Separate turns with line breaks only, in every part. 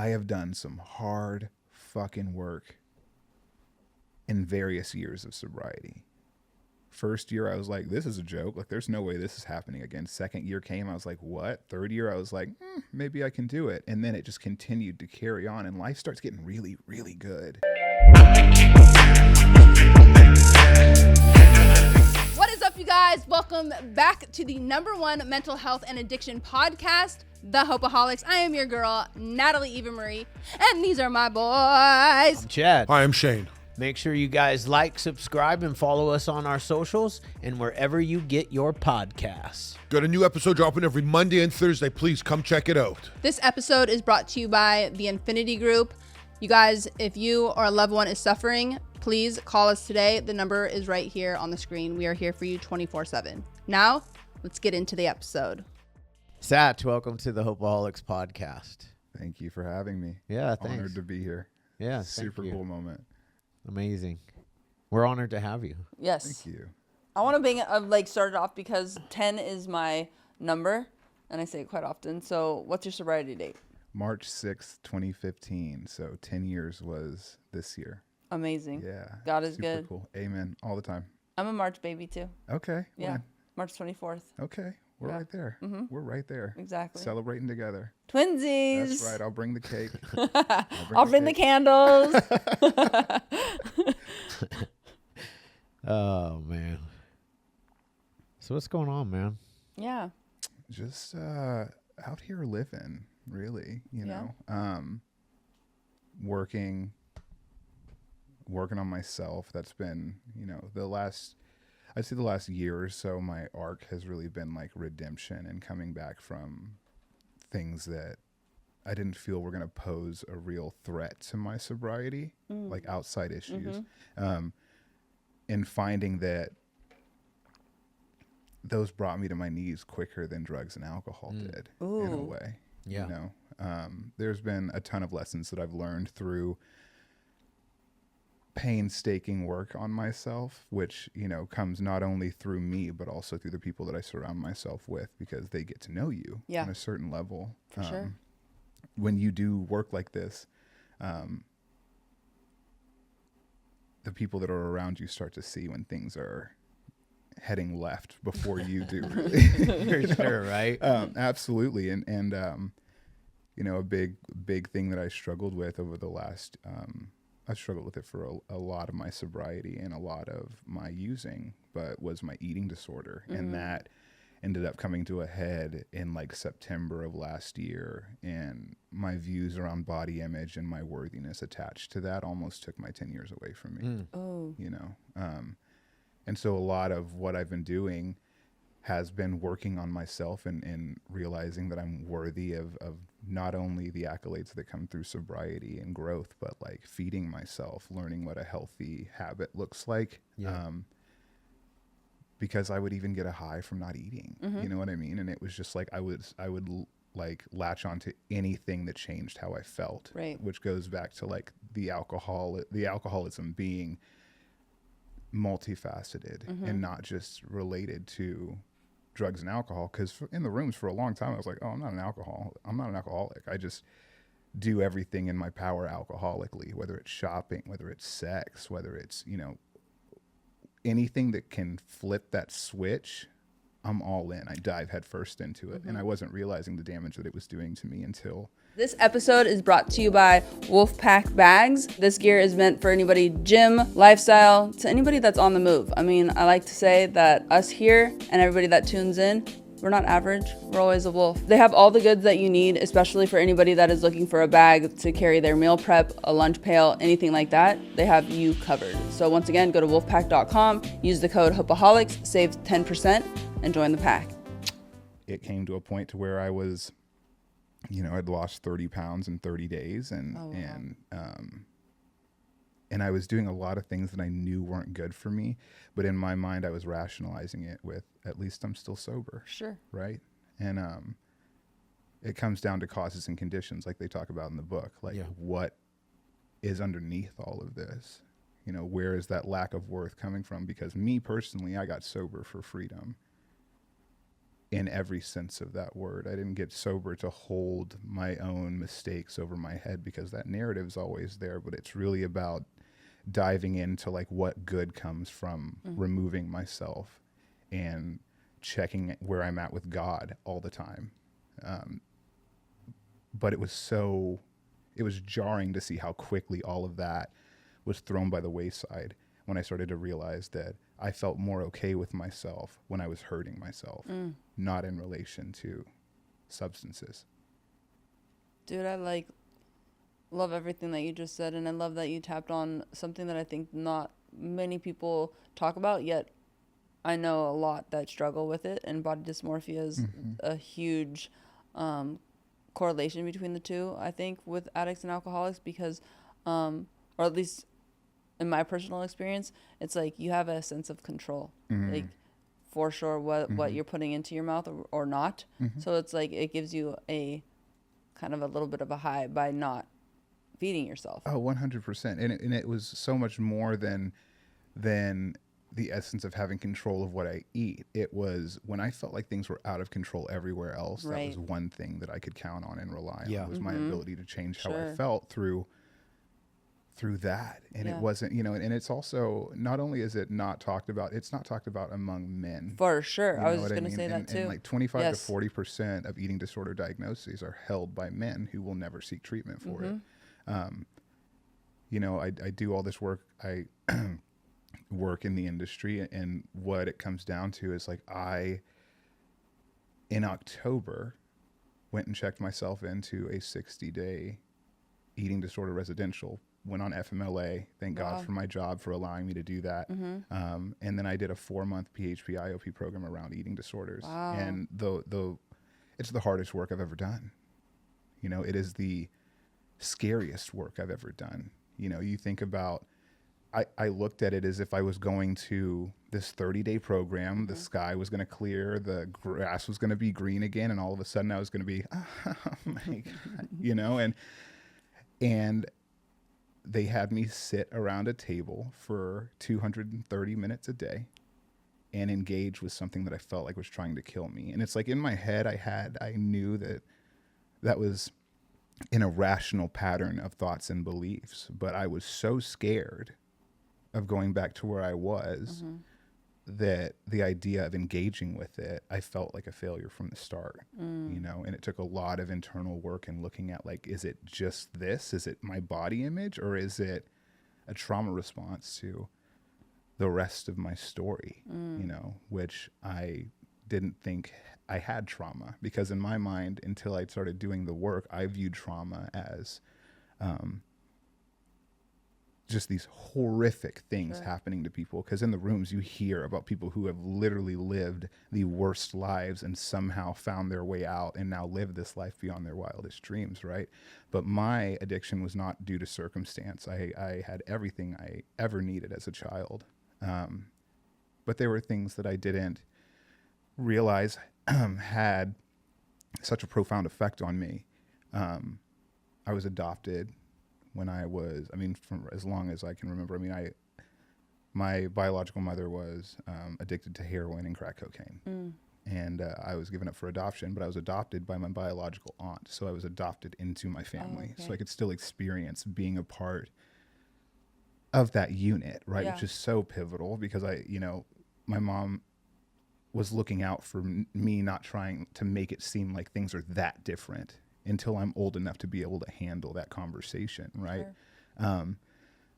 I have done some hard fucking work in various years of sobriety. First year, I was like, this is a joke. Like, there's no way this is happening again. Second year came, I was like, what? Third year, I was like, maybe I can do it. And then it just continued to carry on, and life starts getting really, really good.
What is up, you guys? Welcome back to the #1 mental health and addiction podcast, the Hopeaholics. I am your girl, Natalie Eva Marie, and these are my boys.
I'm Chad.
Hi, I'm Shane.
Make sure you guys like, subscribe, and follow us on our socials and wherever you get your podcasts.
Got a new episode dropping every Monday and Thursday. Please come check it out.
This episode is brought to you by the Infinity Group. You guys, if you or a loved one is suffering, please call us today. The number is right here on the screen. We are here for you 24/7. Now, let's get into the episode.
Satch, welcome to the Hopeaholics podcast.
Thank you for having me.
Yeah, thanks.
Honored to be here.
Yeah,
Super
thank you.
cool moment.
Amazing. We're honored to have you.
Yes.
Thank you.
I want to start it off because 10 is my number, and I say it quite often. So what's your sobriety date?
March 6th, 2015. So 10 years was this year.
Amazing.
Yeah.
God is
super
good.
Cool. Amen. All the time.
I'm a March baby too.
Okay.
Yeah.
When?
March 24th.
Okay. We're
Yeah.
right there.
Mhm.
We're right there.
Exactly.
Celebrating together.
Twinsies.
That's right. I'll bring the cake.
I'll bring the candles.
Oh, man. So what's going on, man?
Yeah.
Just out here living, really, you
Yeah.
know. Working on myself. That's been, you know, I'd say the last year or so, my arc has really been like redemption and coming back from things that I didn't feel were going to pose a real threat to my sobriety, like outside issues. And finding that those brought me to my knees quicker than drugs and alcohol did in a way.
Yeah.
You know, there's been a ton of lessons that I've learned through painstaking work on myself, which, you know, comes not only through me, but also through the people that I surround myself with, because they get to know you on a certain level.
For sure.
When you do work like this, the people that are around you start to see when things are heading left before you do, really.
For sure, right?
Absolutely. And you know, a big thing that I struggled with over the last, I struggled with it for a lot of my sobriety and a lot of my using, but was my eating disorder. And that ended up coming to a head in like September of last year. And my views around body image and my worthiness attached to that almost took my 10 years away from me, you know? And so a lot of what I've been doing has been working on myself and realizing that I'm worthy of not only the accolades that come through sobriety and growth, but like feeding myself, learning what a healthy habit looks like.
Yeah.
Because I would even get a high from not eating, you know what I mean? And it was just like, I would like latch onto anything that changed how I felt,
Right.
which goes back to like the alcoholism being multifaceted and not just related to drugs and alcohol. Because in the rooms for a long time, I was like, oh, I'm not an alcoholic. I just do everything in my power alcoholically, whether it's shopping, whether it's sex, whether it's, you know, anything that can flip that switch, I'm all in. I dive headfirst into it. And I wasn't realizing the damage that it was doing to me until...
This episode is brought to you by Wolfpack Bags. This gear is meant for anybody gym, lifestyle, to anybody that's on the move. I mean, I like to say that us here and everybody that tunes in, we're not average. We're always a wolf. They have all the goods that you need, especially for anybody that is looking for a bag to carry their meal prep, a lunch pail, anything like that. They have you covered. So once again, go to wolfpack.com, use the code Hopeaholics, save 10%, and join the pack.
It came to a point to where I was... You know, I'd lost 30 pounds in 30 days and I was doing a lot of things that I knew weren't good for me, but in my mind I was rationalizing it with, at least I'm still sober.
Sure.
Right? And it comes down to causes and conditions like they talk about in the book. Like what is underneath all of this? You know, where is that lack of worth coming from? Because me personally, I got sober for freedom. in every sense of that word. I didn't get sober to hold my own mistakes over my head, because that narrative's always there, but it's really about diving into like what good comes from removing myself and checking where I'm at with God all the time. But it was jarring to see how quickly all of that was thrown by the wayside when I started to realize that I felt more okay with myself when I was hurting myself, not in relation to substances.
Dude, I love everything that you just said, and I love that you tapped on something that I think not many people talk about, yet I know a lot that struggle with it, and body dysmorphia is a huge correlation between the two, I think, with addicts and alcoholics, because or at least in my personal experience, it's like you have a sense of control, like for sure what you're putting into your mouth or not. So it's like it gives you a kind of a little bit of a high by not feeding yourself.
Oh, 100%. And it was so much more than the essence of having control of what I eat. It was when I felt like things were out of control everywhere else, that was one thing that I could count on and rely on, was my ability to change how I felt through that. And it wasn't, and it's also, not only is it not talked about, it's not talked about among men.
For sure. I was just going to say that too.
And like 25 to 40% of eating disorder diagnoses are held by men who will never seek treatment for it. I do all this work. I work in the industry, and what it comes down to is like in October, went and checked myself into a 60-day eating disorder residential, went on FMLA. Thank God for my job for allowing me to do that. And then I did a 4-month PHP IOP program around eating disorders. And it's the hardest work I've ever done. It is the scariest work I've ever done. You think about, I looked at it as if I was going to this 30-day program, the sky was going to clear, the grass was going to be green again, and all of a sudden I was going to be, oh my God, and they had me sit around a table for 230 minutes a day and engage with something that I felt like was trying to kill me. And it's like in my head, I knew that was an irrational pattern of thoughts and beliefs, but I was so scared of going back to where I was that the idea of engaging with it, I felt like a failure from the start, and it took a lot of internal work and looking at like, is it just this? Is it my body image, or is it a trauma response to the rest of my story, which I didn't think I had trauma, because in my mind, until I started doing the work, I viewed trauma as just these horrific things happening to people. Because in the rooms you hear about people who have literally lived the worst lives and somehow found their way out and now live this life beyond their wildest dreams, right? But my addiction was not due to circumstance. I had everything I ever needed as a child. But there were things that I didn't realize had such a profound effect on me. I was adopted when I was, from as long as I can remember. My biological mother was addicted to heroin and crack cocaine. And I was given up for adoption, but I was adopted by my biological aunt. So I was adopted into my family. So I could still experience being a part of that unit, right? Which is so pivotal, because my mom was looking out for me, not trying to make it seem like things are that different until I'm old enough to be able to handle that conversation, right? Sure.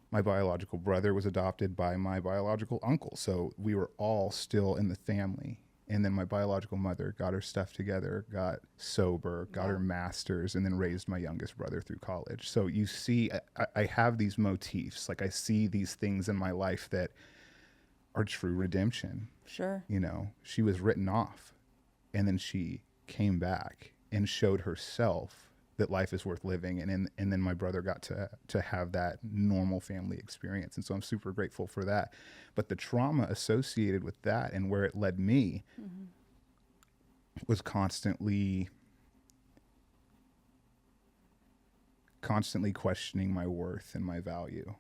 My biological brother was adopted by my biological uncle, so we were all still in the family. And then my biological mother got her stuff together, got sober, got her master's, and then raised my youngest brother through college. So you see, I have these motifs. Like, I see these things in my life that are true redemption.
Sure.
She was written off, and then she came back and showed herself that life is worth living. And then my brother got to have that normal family experience. And so I'm super grateful for that. But the trauma associated with that and where it led me was constantly questioning my worth and my value.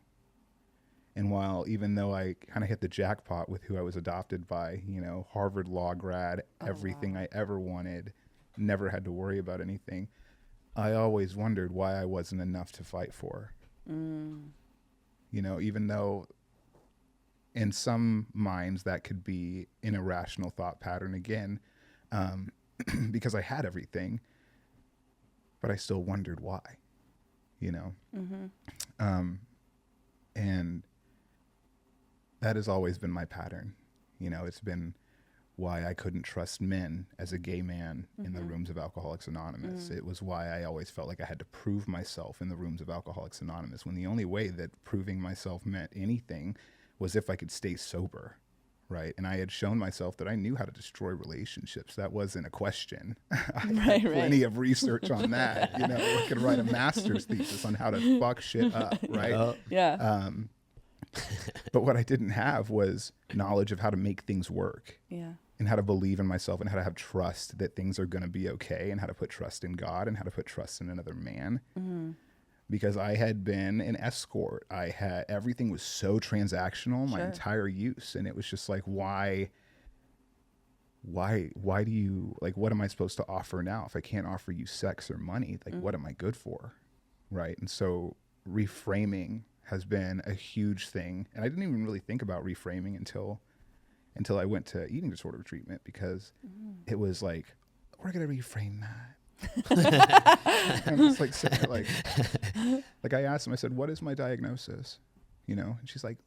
And while, even though I kind of hit the jackpot with who I was adopted by, you know, Harvard law grad, everything I ever wanted, never had to worry about anything, I always wondered why I wasn't enough to fight for. You know, even though in some minds that could be an irrational thought pattern again, because I had everything, but I still wondered why, you know? And that has always been my pattern. You know, it's been why I couldn't trust men as a gay man in the rooms of Alcoholics Anonymous. It was why I always felt like I had to prove myself in the rooms of Alcoholics Anonymous, when the only way that proving myself meant anything was if I could stay sober, right? And I had shown myself that I knew how to destroy relationships. That wasn't a question. I had plenty of research on that. You know, I could write a master's thesis on how to fuck shit up, right? But what I didn't have was knowledge of how to make things work. And how to believe in myself, and how to have trust that things are going to be okay, and how to put trust in God, and how to put trust in another man. Because I had been an escort. Everything was so transactional, my entire use. And it was just like, why do you, like, what am I supposed to offer now? If I can't offer you sex or money, like, what am I good for? Right. And so reframing has been a huge thing. And I didn't even really think about reframing until I went to eating disorder treatment, because it was like, we're going to reframe that. And I was like, sitting there, like I asked him, I said, what is my diagnosis? You know, and she's like,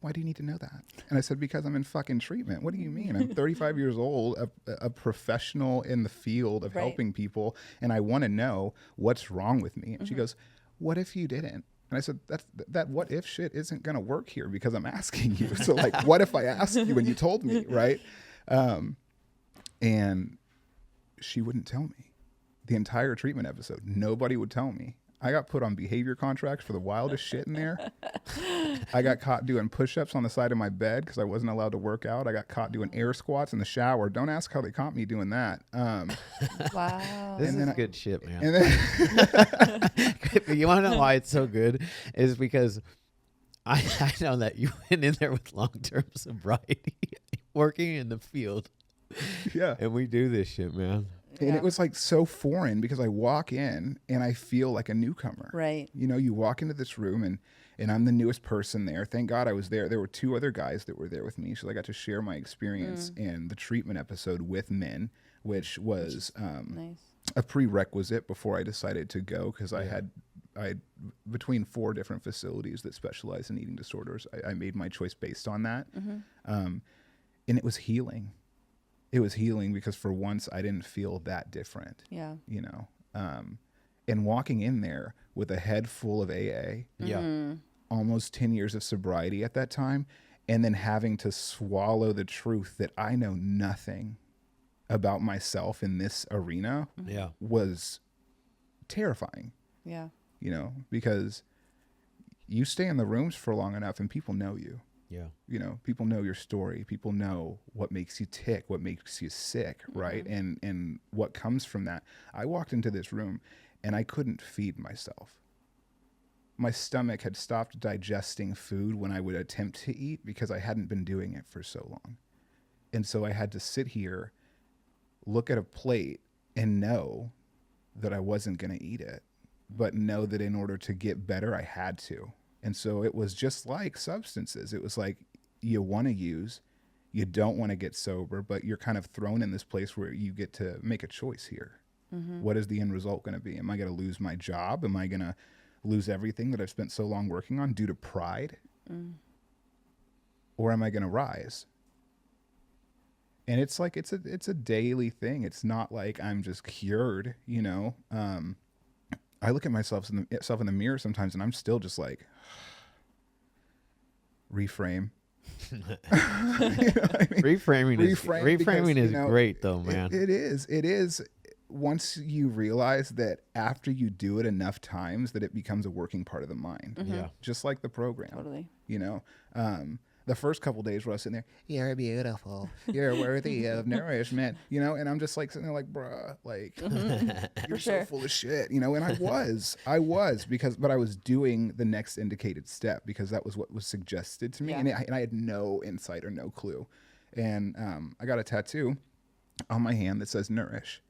why do you need to know that? And I said, because I'm in fucking treatment. What do you mean? I'm 35 years old, a professional in the field of helping people, and I want to know what's wrong with me. And she goes, what if you didn't? And I said, that what if shit isn't going to work here, because I'm asking you. So like, what if I asked you and you told me, right? And she wouldn't tell me the entire treatment episode. Nobody would tell me. I got put on behavior contracts for the wildest shit in there. I got caught doing push-ups on the side of my bed because I wasn't allowed to work out. I got caught doing air squats in the shower. Don't ask how they caught me doing that.
Wow.
This is good shit, man.
And then
You want to know why it's so good? Is because I know that you went in there with long-term sobriety, working in the field.
Yeah.
And we do this shit, man.
And it was like so foreign, because I walk in and I feel like a newcomer.
Right.
You know, you walk into this room and I'm the newest person there. Thank God I was there. There were 2 other guys that were there with me. So I got to share my experience in the treatment episode with men, which was
Nice.
a prerequisite before I decided to go, because I had between 4 different facilities that specialize in eating disorders. I made my choice based on that. And it was healing. It was healing because for once I didn't feel that different.
Yeah.
You know, and walking in there with a head full of AA, almost 10 years of sobriety at that time, and then having to swallow the truth that I know nothing about myself in this arena was terrifying.
Yeah.
You know, because you stay in the rooms for long enough and people know you.
Yeah.
You know, people know your story. People know what makes you tick, what makes you sick, right? And what comes from that. I walked into this room and I couldn't feed myself. My stomach had stopped digesting food when I would attempt to eat, because I hadn't been doing it for so long. And so I had to sit here, look at a plate, and know that I wasn't going to eat it, but know that in order to get better, I had to. And so it was just like substances. It was like, you want to use, you don't want to get sober, but you're kind of thrown in this place where you get to make a choice here. What is the end result going to be? Am I going to lose my job? Am I going to lose everything that I've spent so long working on due to pride? Or am I going to rise? And it's like, it's a daily thing. It's not like I'm just cured, you know? I look at myself in the mirror sometimes and I'm still just like, reframe. You know what I mean?
Reframing
because,
is
you know,
great though, man.
It is. Once you realize that after you do it enough times that it becomes a working part of the mind.
Yeah.
Just like the program.
Totally.
You know, the first couple days where I was sitting there, you're beautiful, you're worthy of nourishment, you know, and I'm just like sitting there like, bruh, like you're so
sure.
full of shit, you know, and I was because, but I was doing the next indicated step because that was what was suggested to me,
Yeah.
and I had no insight or no clue, and I got a tattoo on my hand that says nourish,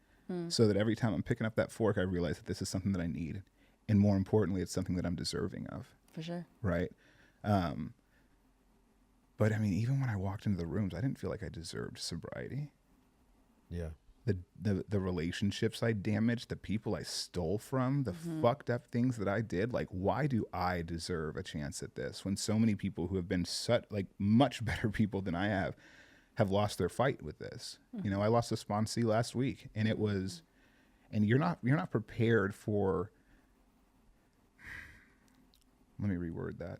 so that every time I'm picking up that fork, I realize that this is something that I need, and more importantly, it's something that I'm deserving of.
For sure.
Right. But I mean, even when I walked into the rooms, I didn't feel like I deserved sobriety.
Yeah.
The relationships I damaged, the people I stole from, the fucked up things that I did. Like, why do I deserve a chance at this when so many people who have been much better people than I have lost their fight with this? You know, I lost a sponsee last week, and it was, and you're not prepared for. Let me reword that.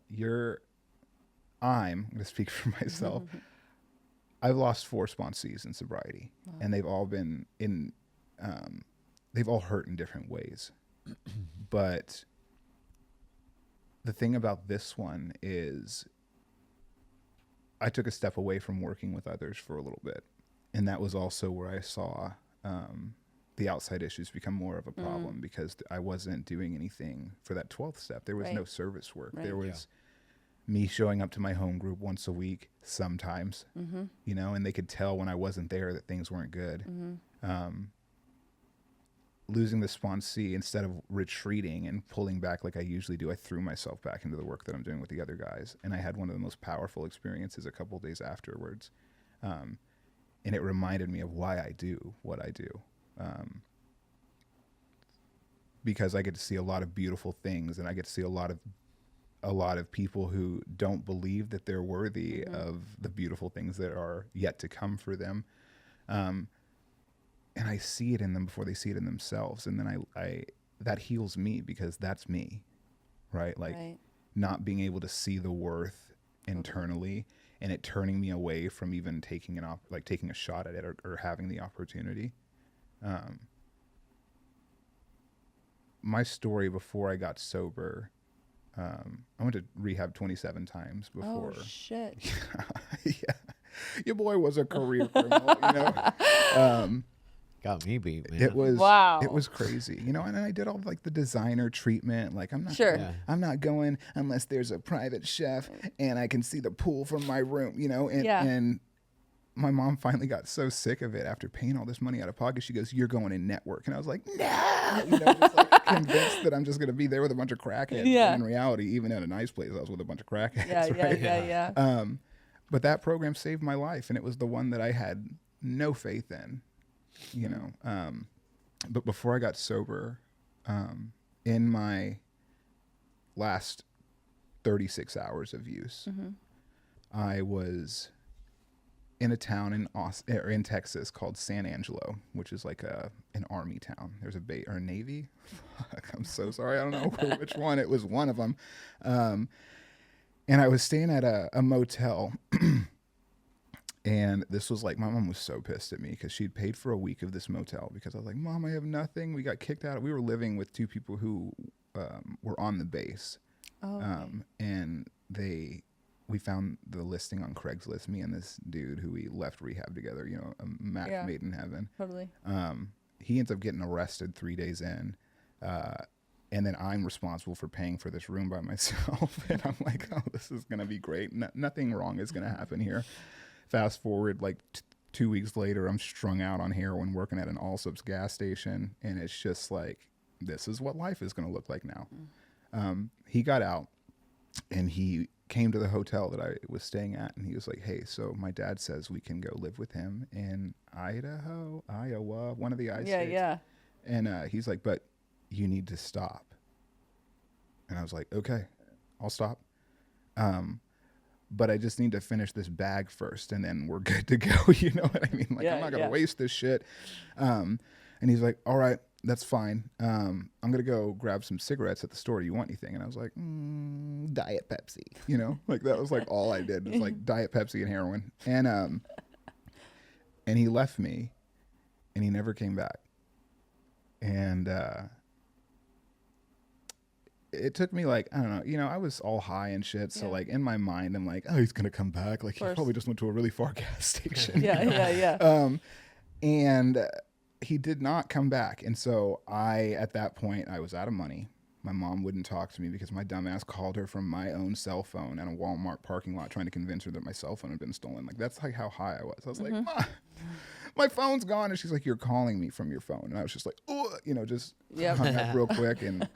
I'm going to speak for myself. I've lost 4 sponsees in sobriety, and they've all been they've all hurt in different ways. But the thing about this one is I took a step away from working with others for a little bit. And that was also where I saw the outside issues become more of a problem because I wasn't doing anything for that 12th step. There was no service work. There was me showing up to my home group once a week sometimes, you know, and they could tell when I wasn't there that things weren't good. Losing the sponsee, instead of retreating and pulling back like I usually do, I threw myself back into the work that I'm doing with the other guys. And I had one of the most powerful experiences a couple of days afterwards. And it reminded me of why I do what I do. Because I get to see a lot of beautiful things, and I get to see a lot of people who don't believe that they're worthy of the beautiful things that are yet to come for them. And I see it in them before they see it in themselves. And then I that heals me because that's me, right? Like not being able to see the worth internally, and it turning me away from even taking taking a shot at it or having the opportunity. My story before I got sober, I went to rehab 27 times before.
Oh, shit.
Yeah. Your boy was a career criminal, you know?
Got me beat, man.
It was
Wow.
It was crazy, you know. And I did all like the designer treatment. Like I'm not,
Sure.
I'm not going unless there's a private chef and I can see the pool from my room, you know. And and my mom finally got so sick of it after paying all this money out of pocket. She goes, "You're going in network," and I was like, "No," you know, just like convinced that I'm just going to be there with a bunch of crackheads.
Yeah.
And in reality, even at a nice place, I was with a bunch of crackheads.
Yeah.
Right? But that program saved my life, and it was the one that I had no faith in, you know. But before I got sober, in my last 36 hours of use, I was in a town in Texas called San Angelo, which is like an army town. There's a base or a Navy. Fuck, I'm so sorry. I don't know which one. It was one of them. And I was staying at a motel. And this was like, my mom was so pissed at me because she'd paid for a week of this motel because I was like, "Mom, I have nothing." We got kicked out. We were living with 2 people who were on the base.
Oh, okay.
And we found the listing on Craigslist, me and this dude who we left rehab together, you know, a match made in heaven.
Totally.
He ends up getting arrested 3 days in. And then I'm responsible for paying for this room by myself. And I'm like, oh, this is going to be great. Nothing wrong is going to happen here. Fast forward like 2 weeks later, I'm strung out on heroin working at an Allsup's gas station. And it's just like, this is what life is going to look like now. He got out and he came to the hotel that I was staying at, and he was like, "Hey, so my dad says we can go live with him in Iowa, one of the I states."
Yeah.
And he's like, "But you need to stop." And I was like, "Okay, I'll stop. But I just need to finish this bag first, and then we're good to go." You know what I mean? Like, I'm not gonna waste this shit. And he's like, "All right, that's fine. I'm gonna go grab some cigarettes at the store. Do you want anything?" And I was like, "Diet Pepsi." You know, like that was like all I did was like Diet Pepsi and heroin. And he left me, and he never came back. And it took me like, I don't know, you know, I was all high and shit. So like in my mind, I'm like, oh, he's going to come back. Like he probably just went to a really far gas station. And he did not come back. And so at that point, I was out of money. My mom wouldn't talk to me because my dumbass called her from my own cell phone at a Walmart parking lot trying to convince her that my cell phone had been stolen. Like, that's like how high I was. I was like, Ma, my phone's gone. And she's like, you're calling me from your phone. And I was just like, oh, you know, just hung up real quick. And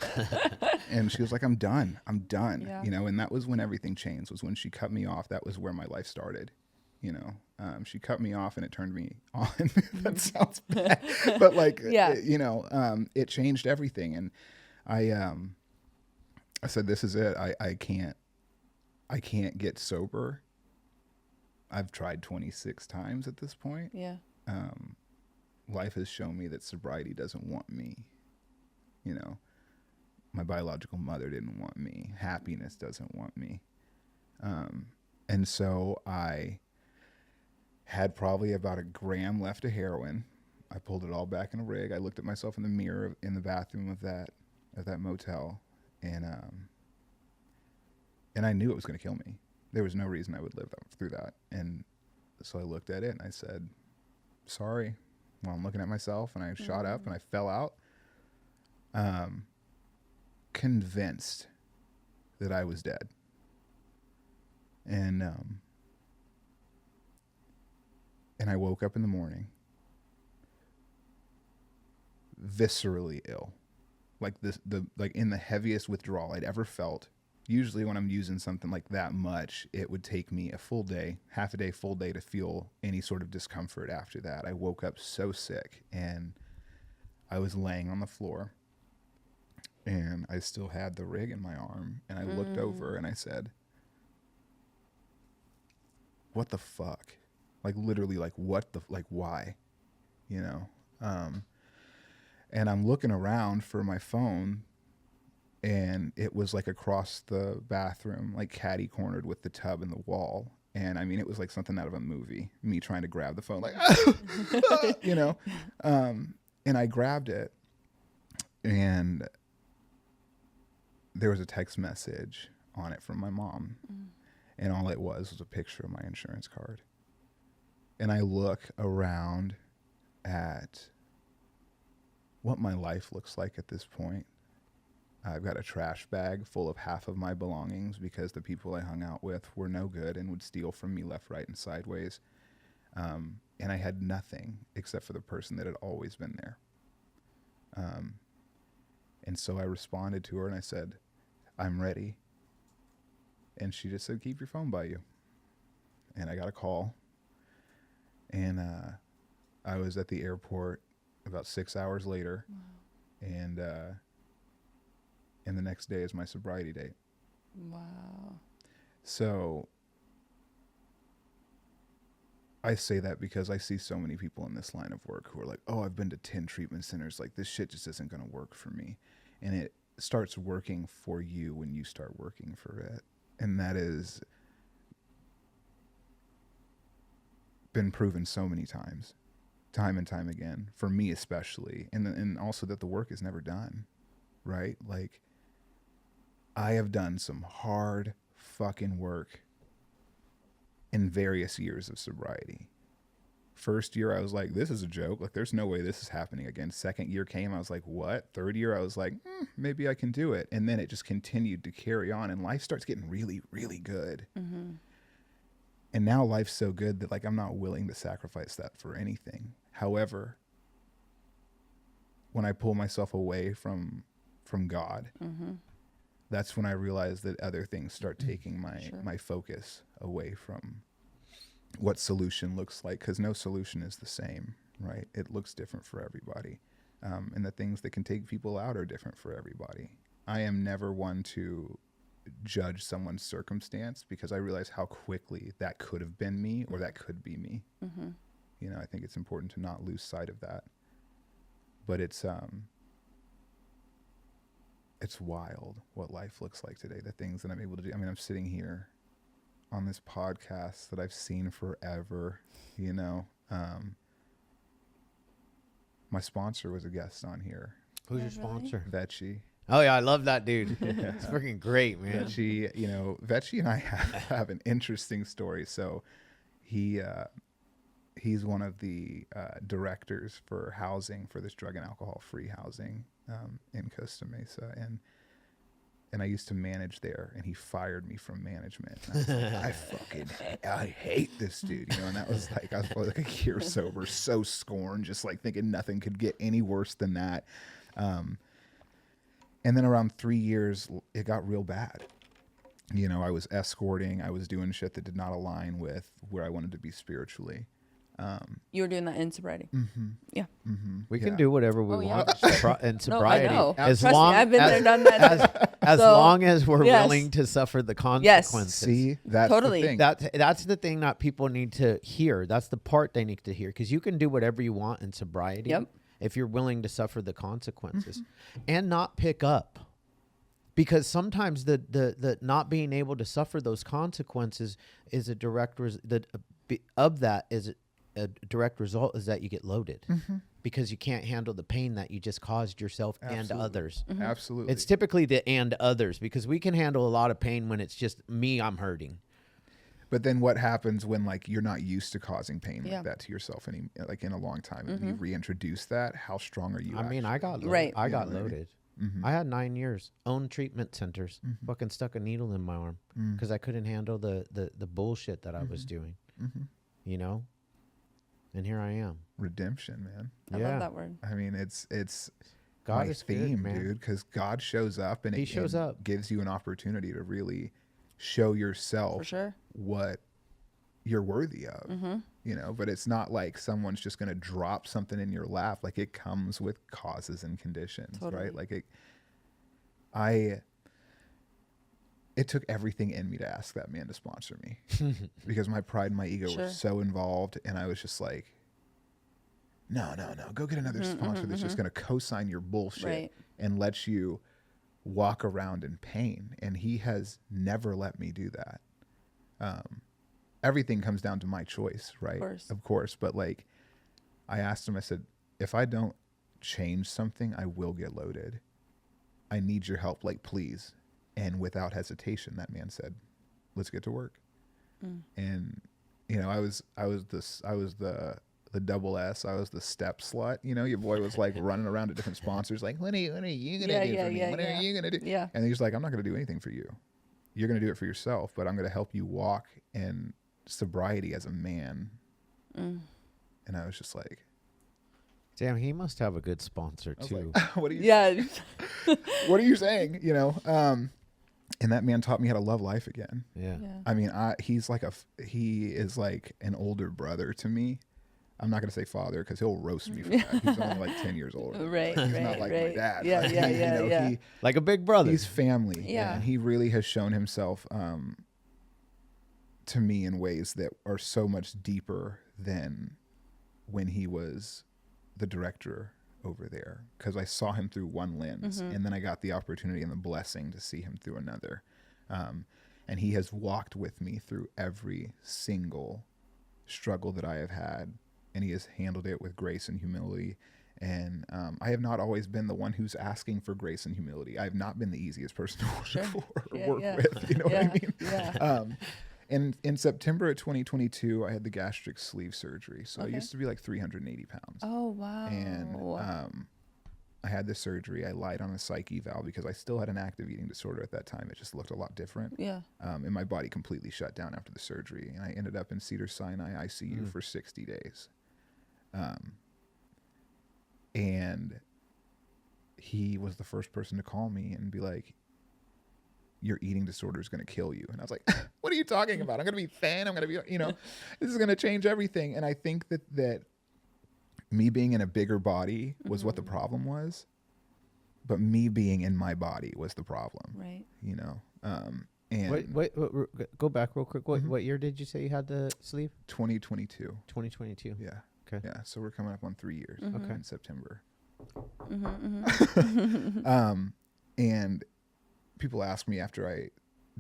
she was like, I'm done. Yeah. You know, and that was when everything changed, was when she cut me off. That was where my life started. You know, she cut me off and it turned me on. That sounds bad. But like, you know, it changed everything. And I said, this is it. I can't get sober. I've tried 26 times at this point.
Yeah.
Life has shown me that sobriety doesn't want me. You know, my biological mother didn't want me. Happiness doesn't want me. And so I had probably about a gram left of heroin. I pulled it all back in a rig. I looked at myself in the mirror in the bathroom of that motel, and I knew it was going to kill me. There was no reason I would live through that. And so I looked at it and I said, sorry. Well, I'm looking at myself, and I shot up and I fell out, convinced that I was dead. And I woke up in the morning viscerally ill. Like like in the heaviest withdrawal I'd ever felt. Usually when I'm using something like that much, it would take me a full day, half a day, full day to feel any sort of discomfort after that. I woke up so sick, and I was laying on the floor, and I still had the rig in my arm, and I looked over and I said, what the fuck? Like literally, like why? You know? And I'm looking around for my phone, and it was like across the bathroom, like catty cornered with the tub and the wall. And I mean, it was like something out of a movie, me trying to grab the phone, like, you know? And I grabbed it, and there was a text message on it from my mom. And all it was a picture of my insurance card. And I look around at what my life looks like at this point. I've got a trash bag full of half of my belongings because the people I hung out with were no good and would steal from me left, right, and sideways. And I had nothing except for the person that had always been there. And so I responded to her and I said, I'm ready. And she just said, keep your phone by you. And I got a call. And I was at the airport about 6 hours later. Wow. And the next day is my sobriety date.
Wow.
So I say that because I see so many people in this line of work who are like, oh, I've been to 10 treatment centers. Like, this shit just isn't going to work for me. And it starts working for you when you start working for it. And that is been proven so many times, time and time again, for me especially. And also that the work is never done, right? Like, I have done some hard fucking work in various years of sobriety. First year, I was like, this is a joke. Like, there's no way this is happening again. Second year came, I was like, what? Third year, I was like, maybe I can do it. And then it just continued to carry on, and life starts getting really, really good. Mm-hmm. And now life's so good that, like, I'm not willing to sacrifice that for anything. However, when I pull myself away from God, that's when I realize that other things start taking my focus away from what solution looks like, because no solution is the same, right? It looks different for everybody. And the things that can take people out are different for everybody. I am never one to judge someone's circumstance, because I realize how quickly that could have been me, or that could be me. Mm-hmm. You know, I think it's important to not lose sight of that. But it's wild what life looks like today, the things that I'm able to do. I mean, I'm sitting here on this podcast that I've seen forever, you know. My sponsor was a guest on here.
Who's your sponsor?
Vecchi.
Oh yeah, I love that dude. It's freaking great, man.
Vecchi, you know, Vecchi and I have an interesting story. So he's one of the directors for housing, for this drug and alcohol free housing in Costa Mesa, and I used to manage there, and he fired me from management. And I was like, I hate this dude, you know. And that was like, I was probably like a year sober, so scorned, just like thinking nothing could get any worse than that. And then around 3 years, it got real bad. You know, I was escorting, I was doing shit that did not align with where I wanted to be spiritually.
You were doing that in sobriety. Yeah.
We can do whatever we want in sobriety,
know.
as
Trust me,
long
I've been there, done that.
as
So,
long as we're
yes.
willing to suffer the consequences.
See, that's
Totally.
the thing.
That's the thing that people need to hear. That's the part they need to hear, because you can do whatever you want in sobriety if you're willing to suffer the consequences and not pick up. Because sometimes the not being able to suffer those consequences is a direct a direct result is that you get loaded because you can't handle the pain that you just caused yourself and others.
Absolutely.
It's typically the and others, because we can handle a lot of pain when it's just me, I'm hurting.
But then what happens when like you're not used to causing pain like that to yourself like in a long time, and you reintroduce that? How strong are you?
I mean, I got loaded.
Right.
I got loaded. I had 9 years, owned treatment centers, fucking stuck a needle in my arm because I couldn't handle the bullshit that I was doing, you know? And here I am.
Redemption, man.
I love that word.
I mean, it's
God
my
is good,
theme,
man.
dude, because God shows up and
He shows up.
gives you an opportunity to really show yourself
For sure.
what you're worthy of, you know. But it's not like someone's just going to drop something in your lap. Like, it comes with causes and conditions, right? Like it took everything in me to ask that man to sponsor me because my pride and my ego were so involved, and I was just like, no, go get another sponsor that's just going to co-sign your bullshit and let you walk around in pain. And he has never let me do that. Everything comes down to my choice, right? Of course. But like, I asked him, I said, if I don't change something, I will get loaded. I need your help, like, please. And without hesitation, that man said, let's get to work. And, you know, I was the double S. I was the step slut. You know, your boy was like running around to different sponsors, like, what are you going to do for me? What are you going to do?
Yeah.
And he's like, I'm not going to do anything for you. You're going to do it for yourself, but I'm going to help you walk in sobriety as a man. And I was just like,
damn, he must have a good sponsor too.
like, what are you what are you saying? You know, and that man taught me how to love life again.
Yeah.
I mean, he is like an older brother to me. I'm not going to say father because he'll roast me for that. He's only like 10 years older.
Right,
He's
right,
not like
right.
my dad.
Yeah,
Like,
yeah,
you
yeah,
know,
yeah.
Like a big brother.
He's family.
Yeah.
And he really has shown himself to me in ways that are so much deeper than when he was the director over there, because I saw him through one lens, and then I got the opportunity and the blessing to see him through another. And he has walked with me through every single struggle that I have had, and he has handled it with grace and humility. And I have not always been the one who's asking for grace and humility. I have not been the easiest person to work for or work with. You know what I mean?
Yeah.
And in September of 2022, I had the gastric sleeve surgery. So I used to be like 380 pounds.
Oh, wow.
And I had this surgery. I lied on a psych eval because I still had an active eating disorder at that time. It just looked a lot different.
Yeah.
And my body completely shut down after the surgery. And I ended up in Cedars-Sinai ICU for 60 days. And he was the first person to call me and be like, your eating disorder is going to kill you. And I was like, what are you talking about? I'm going to be thin. I'm going to be, you know, this is going to change everything. And I think that me being in a bigger body was what the problem was, but me being in my body was the problem.
Right.
You know? And
Wait, go back real quick. What year did you say you had the sleeve?
2022.
2022.
Yeah.
Okay.
Yeah. So we're coming up on 3 years in September. And people asked me after I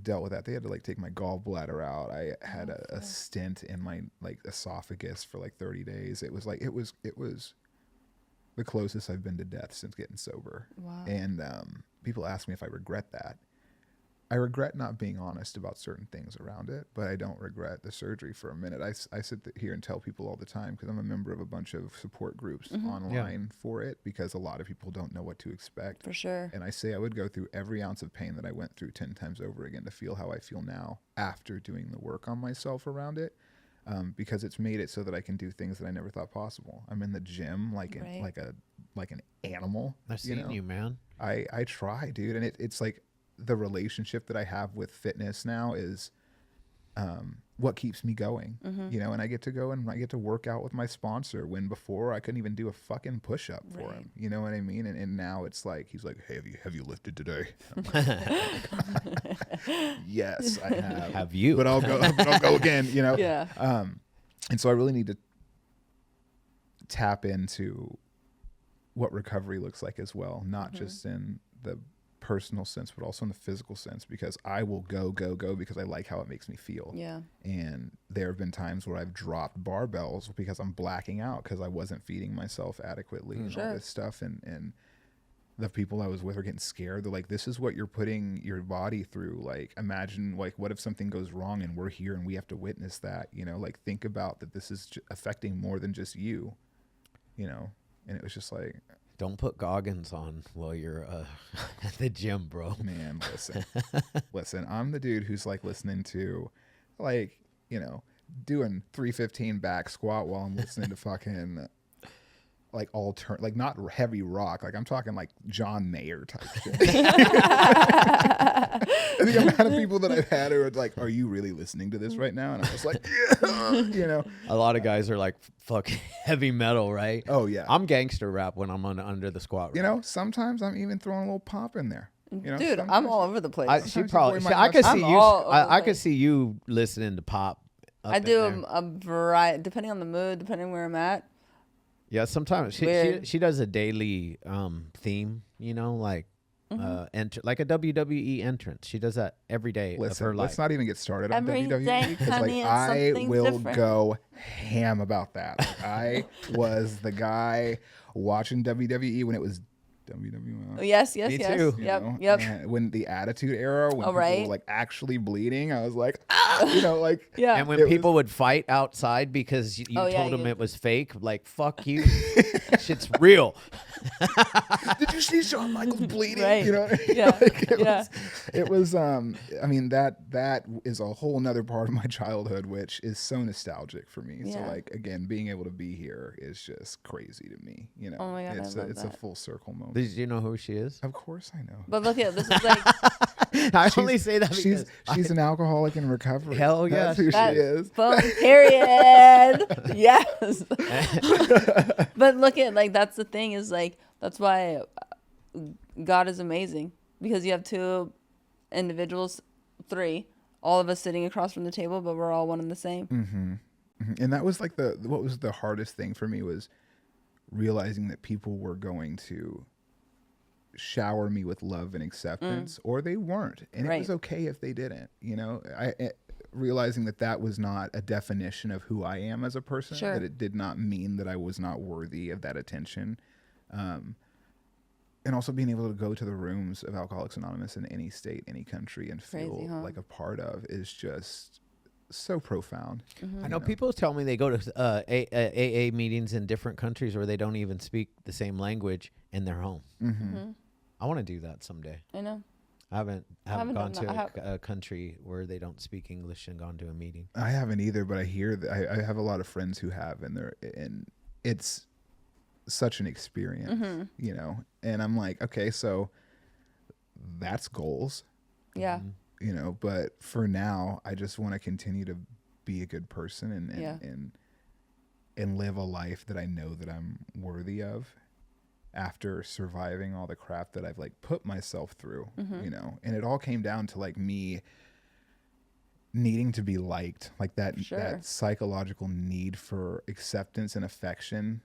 dealt with that, they had to like take my gallbladder out. I had a stent in my like esophagus for like 30 days. It was like, it was the closest I've been to death since getting sober.
Wow.
And people ask me if I regret that. I regret not being honest about certain things around it, but I don't regret the surgery for a minute. I sit here and tell people all the time, because I'm a member of a bunch of support groups online for it, because a lot of people don't know what to expect.
For sure.
And I say I would go through every ounce of pain that I went through 10 times over again to feel how I feel now after doing the work on myself around it. Because it's made it so that I can do things that I never thought possible. I'm in the gym like an animal.
I've seen you, man.
I try, dude, and it's like the relationship that I have with fitness now is what keeps me going. You know, and I get to go and I get to work out with my sponsor, when before I couldn't even do a fucking push-up for him. You know what I mean? And now it's like he's like, hey, have you lifted today? Yes, I have.
Have you?
But I'll go again, you know?
Yeah.
And so I really need to tap into what recovery looks like as well, not just in the personal sense, but also in the physical sense, because I will go because I like how it makes me feel.
Yeah.
And there have been times where I've dropped barbells because I'm blacking out because I wasn't feeding myself adequately and all this stuff. And the people I was with are getting scared. They're like, this is what you're putting your body through. Like, imagine, like, what if something goes wrong and we're here and we have to witness that, you know, like, think about that this is affecting more than just you, you know? And it was just like,
don't put Goggins on while you're at the gym, bro.
Man, listen, I'm the dude who's like listening to, like, you know, doing 315 back squat while I'm listening to fucking like like not heavy rock. Like I'm talking like John Mayer type shit. The amount of people that I've had who are like, are you really listening to this right now? And I was like, yeah, you know.
A lot of guys are like, fuck heavy metal, right?
Oh yeah.
I'm gangster rap when I'm under the squat rack.
You know, sometimes I'm even throwing a little pop in there. You know,
Dude, I'm all over the place.
I could see you listening to pop.
I do a variety, depending on the mood, depending on where I'm at.
Yeah, sometimes she does a daily theme, you know, like like a WWE entrance. She does that every day of her life.
Let's not even get started on
Every
WWE,
day,
because like
honey, it's
I
something
will
different.
go ham about that. Like, I was the guy watching WWE when it was WWE.
Oh, yes.
Me too.
You
Yep.
know?
Yep.
And when the Attitude Era, when people
right.
were like actually bleeding, I was like, ah, you know, like
Yeah.
And when people would fight outside because you told them
you-
it was fake, like, fuck you. Shit's real.
did you see Shawn Michaels bleeding?
Right.
You know,
Yeah.
like,
Yeah.
it was. I mean, that is a whole nother part of my childhood, which is so nostalgic for me. So
Yeah.
like, again, being able to be here is just crazy to me. You know,
Oh my God,
it's
I love
a
that.
full circle moment.
Did you know who she is?
Of course, I know.
But look at this is like
I only say that because
she's an alcoholic in recovery.
Hell yeah.
That's who she is.
boom, period. Yes. But look at, like, that's the thing, is like, that's why God is amazing, because you have two individuals, three, all of us sitting across from the table, but we're all one and the same.
Mm-hmm. And that was like what was the hardest thing for me, was realizing that people were going to shower me with love and acceptance, or they weren't, and it was okay if they didn't. You know, realizing that was not a definition of who I am as a person.
Sure.
That it did not mean that I was not worthy of that attention. And also being able to go to the rooms of Alcoholics Anonymous in any state, any country, and feel
Crazy, huh?
like a part of is just so profound.
I know people tell me they go to AA meetings in different countries where they don't even speak the same language in their home. I want to do that someday.
I know.
I haven't
haven't
gone
done
to
that.
a country where they don't speak English and gone to a meeting.
I haven't either, but I hear that I have a lot of friends who have, and it's such an experience, you know. And I'm like, okay, so that's goals,
Yeah.
you know. But for now, I just want to continue to be a good person and live a life that I know that I'm worthy of, after surviving all the crap that I've like put myself through, you know. And it all came down to like me needing to be liked, like that psychological need for acceptance and affection.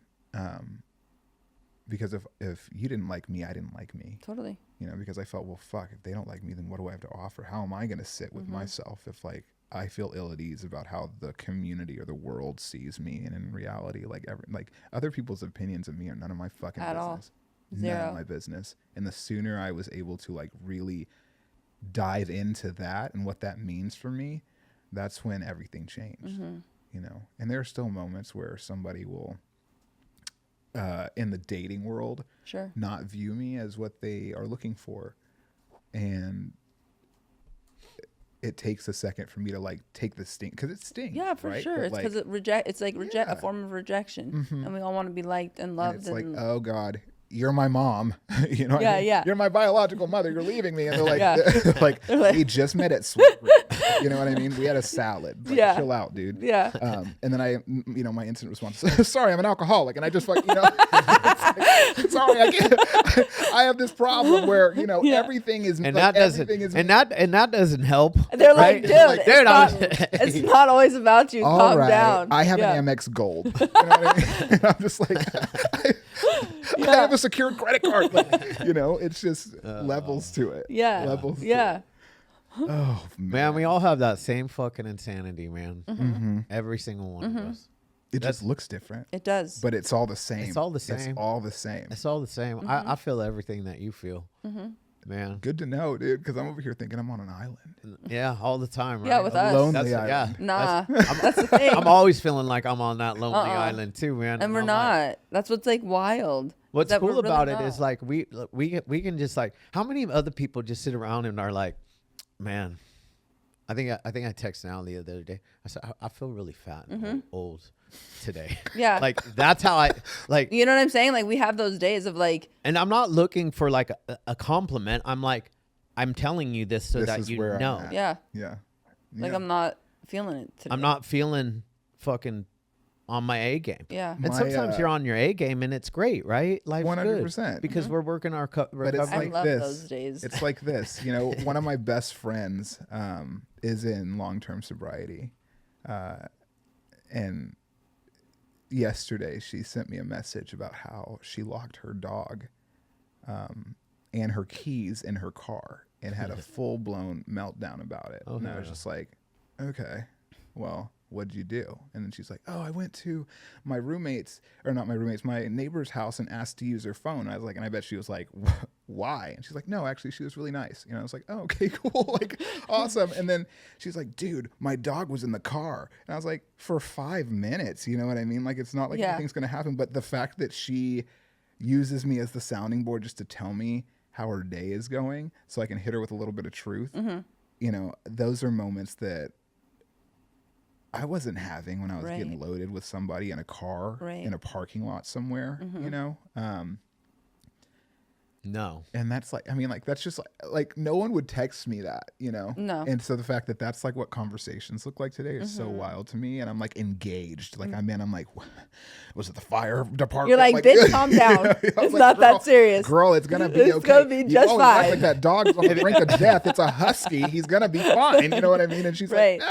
Because if you didn't like me, I didn't like me.
Totally.
You know, because I felt, well, fuck, if they don't like me, then what do I have to offer? How am I going to sit with myself if like I feel ill at ease about how the community or the world sees me? And in reality, like other people's opinions of me are none of my fucking
At all.
business. none of my business. And the sooner I was able to like really dive into that and what that means for me, that's when everything changed. You know, and there are still moments where somebody will, in the dating world, not view me as what they are looking for. And it takes a second for me to like take the sting, because it stings.
Yeah, for
right?
sure.
But
It's because it's like a form of rejection, and we all want to be liked and loved.
And it's like, oh God, you're my mom. You know,
Yeah.
You're my biological mother. You're leaving me, and they're like, they're like, we just met at Sweetgreen. You know what I mean? We had a salad. Like, chill out, dude.
Yeah.
And then my instant response, sorry, I'm an alcoholic, and I just like, like, sorry, I can't. I have this problem where everything is,
and
like,
that doesn't, and that doesn't help.
They're
right?
like, dude, it's not always about you.
All
Calm
right,
down.
I have an Amex Gold. You know what I mean? And I'm just like, I have a secured credit card. Like, it's just levels to it.
Yeah.
Levels.
Yeah.
Oh
Man, we all have that same fucking insanity, man. Every single one of us.
It just looks different.
It does.
But it's all the same.
It's all the same.
It's all the same.
It's all the same. I feel everything that you feel, man.
Good to know, dude, because I'm over here thinking I'm on an island.
Yeah, all the time, right?
Yeah, with us.
Lonely island.
Nah, that's the thing.
I'm always feeling like I'm on that lonely island too, man.
And we're
I'm
not.
like,
That's what's like wild.
what's
that
cool
we're really
about it
not.
is like we can just like, how many other people just sit around and are like, man, I think I texted Al the other day. I said I feel really fat and old today.
Yeah.
Like that's how I like.
You know what I'm saying? Like we have those days of like.
And I'm not looking for like a compliment. I'm like, I'm telling you this so
This
that
is
you
where I'm
know.
at.
Yeah.
Yeah.
Like
Yeah.
I'm not feeling it today.
I'm not feeling fucking on my A game.
Yeah.
And sometimes you're on your A game and it's great, right? Life's
100%.
good because we're working our recovery.
But it's
I
like
love
this.
those days.
It's like this. One of my best friends is in long-term sobriety. And yesterday she sent me a message about how she locked her dog and her keys in her car and had a full-blown meltdown about it. And I was just like, okay, well, what'd you do? And then she's like, oh, I went to my neighbor's house and asked to use her phone. And I was like, and I bet she was like, why? And she's like, no, actually, she was really nice. I was like, oh, okay, cool. Like, awesome. And then she's like, dude, my dog was in the car. And I was like, for 5 minutes, you know what I mean? Like, it's not like anything's going to happen. But the fact that she uses me as the sounding board just to tell me how her day is going so I can hit her with a little bit of truth, those are moments that I wasn't having when I was getting loaded with somebody in a car in a parking lot somewhere,
No.
And that's like, that's just like no one would text me that,
No.
And so the fact that that's like what conversations look like today is so wild to me. And I'm like engaged. Like I'm like, was it the fire department?
You're like, bitch, calm down. It's
like,
not that serious.
Girl, it's going to be okay.
It's going to be just
always act
fine.
like that dog's on the brink of death. It's a husky. He's going to be fine. You know what I mean? And she's like,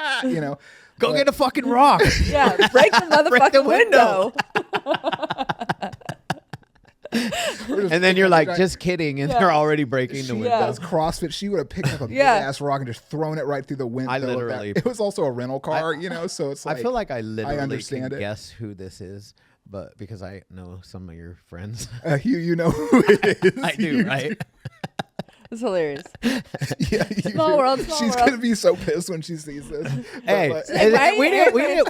Go get a fucking rock.
Yeah, break the motherfucking window.
And then you're like, just kidding. And they're already breaking the window.
Does CrossFit. She would have picked up a big ass rock and just thrown it right through the window.
I literally.
It was also a rental car, so it's like.
I feel like I literally
understand
can
it.
guess who this is, but because I know some of your friends.
You know who it is.
I do, right?
It's hilarious.
Yeah,
Small world, small
She's
world.
gonna be so pissed when she sees this.
Hey,
But,
right?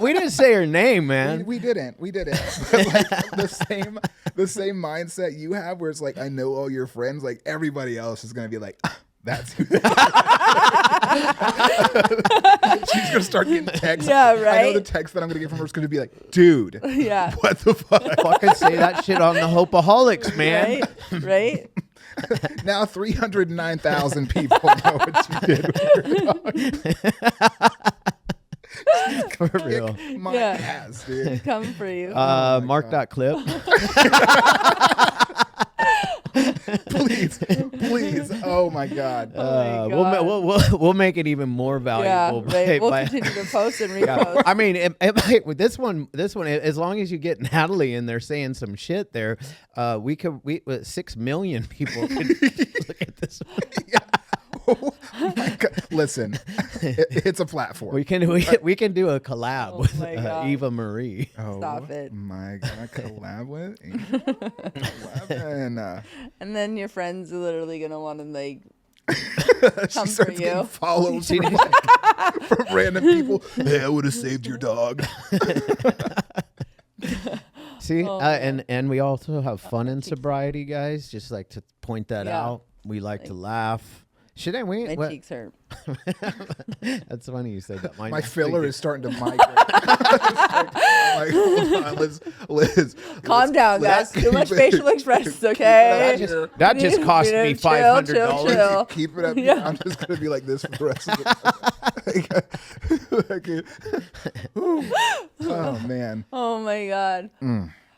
we didn't say her name, man.
we didn't. But like the same mindset you have, where it's like, I know all your friends. Like everybody else is gonna be like, that's who. She's gonna start getting texts.
Yeah,
I know
right?
the text that I'm gonna get from her is gonna be like, dude,
Yeah.
what the fuck?
Fucking say that shit on the Hopeaholics, man.
Right?
Now 309,000 people know what you did with your dog.
For real.
My
Yeah.
ass, dude.
Coming for you.
Mark that clip.
Please. Oh my God.
We'll make it even more valuable.
yeah, right. We'll
by-
continue to post and repost.
I mean, with this one, as long as you get Natalie in there saying some shit there, 6 million people could look at this one.
Oh my God. Listen, it's a platform.
We can do a collab
Oh
with
my God.
Eva Marie.
Oh
Stop it.
my God, collab with collab
And then your friends are literally gonna want to like
she
come for
starts getting
you.
follows from, from random people. Hey, I would have saved your dog.
See,
Oh,
and we also have fun in sobriety, guys. Just like to point that
Yeah.
out. We like to laugh. Shouldn't we?
My
what-
cheeks hurt.
That's funny you said that.
My filler is starting to migrate. Like, hold on, Liz,
Calm down, guys. Too much facial expressions, okay?
That just cost me
Chill,
$500.
chill.
keep it up.
Yeah.
Here. I'm just gonna be like this for the rest of the oh man.
Oh my God.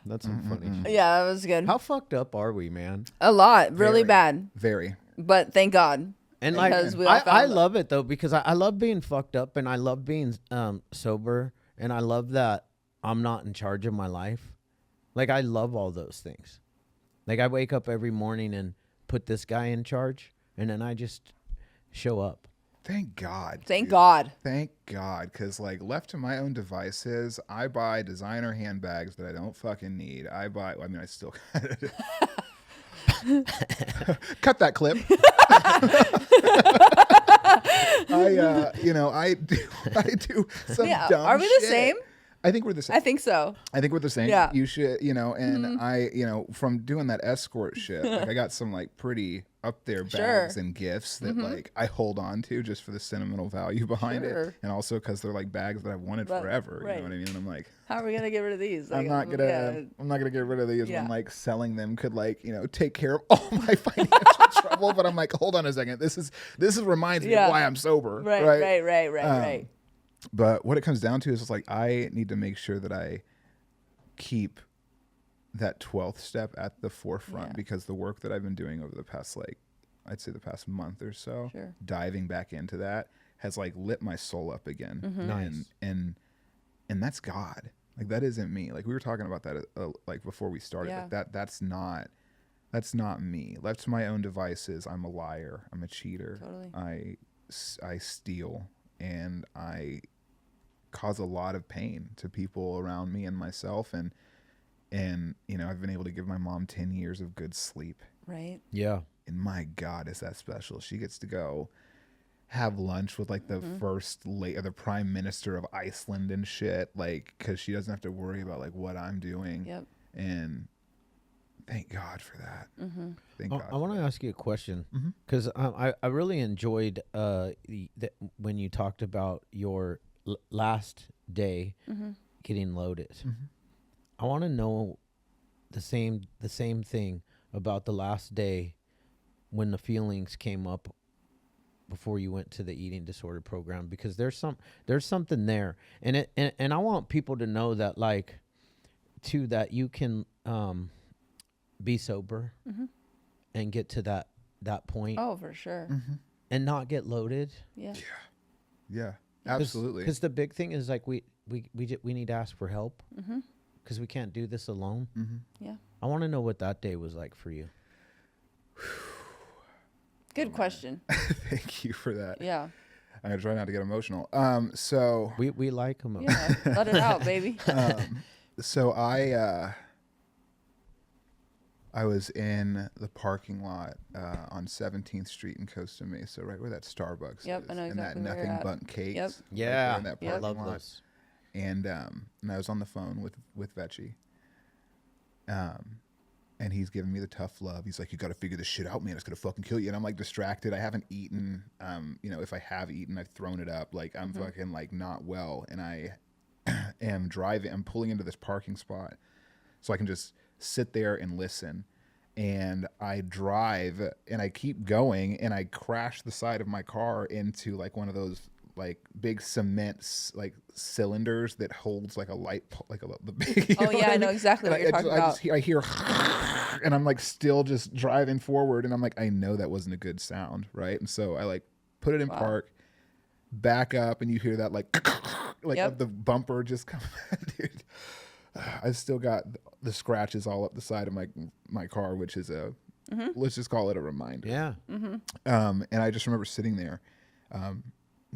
That's some funny shit.
Yeah, that was good.
How fucked up are we, man?
A lot, really
Very.
bad.
Very.
But thank God.
And like,
Because we all
I
found it.
love it though, because I love being fucked up and I love being sober, and I love that I'm not in charge of my life. Like, I love all those things. Like, I wake up every morning and put this guy in charge, and then I just show up.
Thank God.
Thank
dude.
God.
Thank God, because like left to my own devices, I buy designer handbags that I don't fucking need. I still cut that clip. I do some
Yeah.
dumb
Are we the
shit.
same?
I think we're the same.
I think so.
I think we're the same.
Yeah.
You should, and from doing that escort shit, like I got some like pretty up there bags
Sure.
and gifts that like I hold on to just for the sentimental value behind
Sure.
it, and also because they're like bags that I've wanted
Right,
forever. You
right.
know what I mean? And I'm like,
How are we gonna get rid of these?
I'm not gonna get rid of these
Yeah.
when like selling them could like take care of all my financial trouble. But I'm like, hold on a second, this reminds me
Yeah.
of why I'm sober.
Right.
But what it comes down to is it's like I need to make sure that I keep that 12th step at the forefront,
Yeah.
because the work that I've been doing over the past I'd say the past month or so,
Sure.
diving back into that has like lit my soul up again.
Mm-hmm.
Nice.
And that's God. Like that isn't me. Like we were talking about that like before we started.
Yeah.
Like that's not me. Left to my own devices, I'm a liar. I'm a cheater.
Totally.
I steal, and I cause a lot of pain to people around me and myself, and I've been able to give my mom 10 years of good sleep,
Right.
Yeah.
and my God, is that special. She gets to go have lunch with like the the prime minister of Iceland and shit, like, because she doesn't have to worry about like what I'm doing.
Yep.
And thank God for that. Thank God.
I want to ask you a question,
Mm-hmm.
because I really enjoyed when you talked about your last day getting loaded. I want to know the same thing about the last day when the feelings came up before you went to the eating disorder program, because there's something there, and I want people to know that, like, too, that you can be sober and get to that point
Oh, for sure.
and not get loaded.
Yeah.
Yeah, absolutely.
Because the big thing is like we need to ask for help, because we can't do this alone.
Yeah.
I want to know what that day was like for you.
Good question.
Thank you for that.
Yeah.
I'm gonna try not to get emotional. So
We like them.
Yeah. Let it out, baby.
so I was in the parking lot on 17th Street in Costa Mesa, right where that Starbucks
Yep,
is,
I know
and that
exactly where you're
Nothing
at.
But Cakes.
Yep.
right
Yeah,
there in that
I
parking
love
lot.
those.
And I was on the phone with Vecchi. And he's giving me the tough love. He's like, you got to figure this shit out, man. It's going to fucking kill you. And I'm like distracted. I haven't eaten. If I have eaten, I've thrown it up. Like I'm fucking like not well. And I am driving. I'm pulling into this parking spot so I can just sit there and listen. And I drive and I keep going and I crash the side of my car into like one of those like big cement like cylinders that holds like a light the big.
Oh yeah, I know exactly what you're talking about.
I hear and I'm like still just driving forward and I'm like, I know that wasn't a good sound, right? And so I like put it in park, back up, and you hear that like of the bumper just come. Dude, I still got the scratches all up the side of my car, which is let's just call it a reminder.
Yeah.
And I just remember sitting there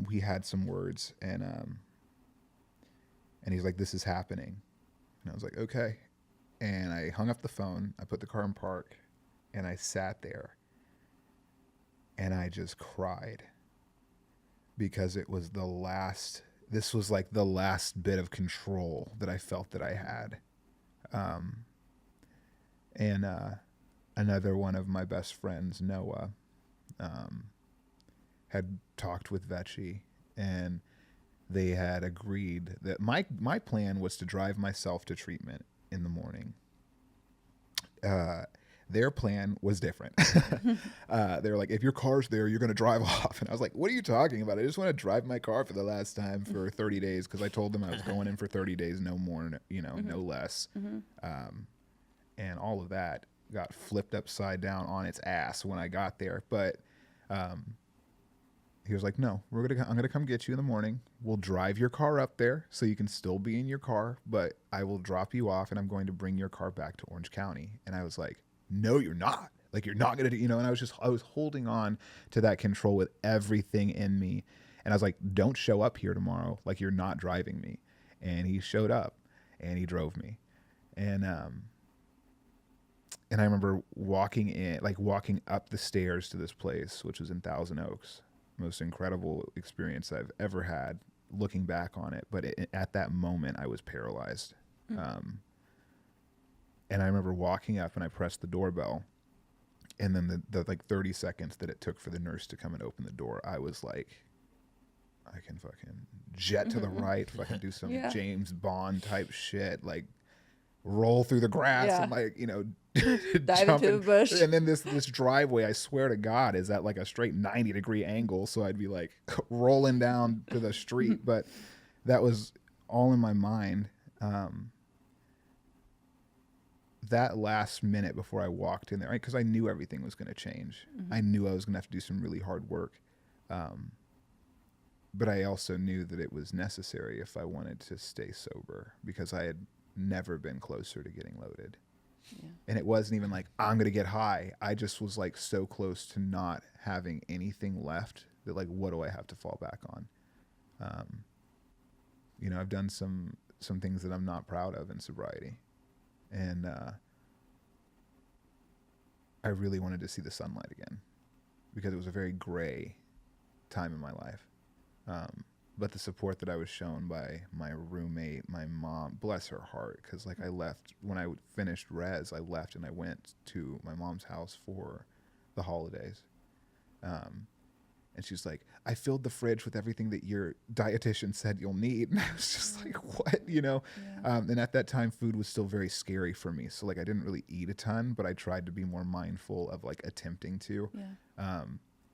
we had some words, and he's like, "This is happening," and I was like, "Okay," and I hung up the phone. I put the car in park, and I sat there, and I just cried because it was the last. This was like the last bit of control that I felt that I had. And another one of my best friends, Noah, had talked with Vecchi, and they had agreed that my plan was to drive myself to treatment in the morning. Their plan was different. They were like, if your car's there, you're going to drive off. And I was like, what are you talking about? I just want to drive my car for the last time for 30 days. Cause I told them I was going in for 30 days, no more, no less. And all of that got flipped upside down on its ass when I got there. But, he was like, no, I'm going to come get you in the morning. We'll drive your car up there so you can still be in your car, but I will drop you off and I'm going to bring your car back to Orange County. And I was like, no, you're not. Like, you're not going to do, and I was holding on to that control with everything in me. And I was like, don't show up here tomorrow. Like, you're not driving me. And he showed up and he drove me. And I remember walking up the stairs to this place, which was in Thousand Oaks, most incredible experience I've ever had looking back on it. But at that moment I was paralyzed. And I remember walking up and I pressed the doorbell, and then the like 30 seconds that it took for the nurse to come and open the door, I was like, I can fucking jet to the right, fucking do some James Bond type shit, like roll through the grass and like,
dive into the bush.
And then this driveway, I swear to God, is at like a straight 90-degree angle. So I'd be like rolling down to the street, but that was all in my mind. That last minute before I walked in there, right? Because I knew everything was going to change. I knew I was going to have to do some really hard work. But I also knew that it was necessary if I wanted to stay sober, because I had never been closer to getting loaded. Yeah. And it wasn't even like, I'm going to get high. I just was like so close to not having anything left that, like, what do I have to fall back on? I've done some things that I'm not proud of in sobriety. And I really wanted to see the sunlight again, because it was a very gray time in my life. But the support that I was shown by my roommate, my mom, bless her heart, because like I left, when I finished res, I left and I went to my mom's house for the holidays. And she's like, I filled the fridge with everything that your dietitian said you'll need. And I was just like, what, Yeah. And at that time, food was still very scary for me. So like, I didn't really eat a ton, but I tried to be more mindful of like attempting to. Yeah.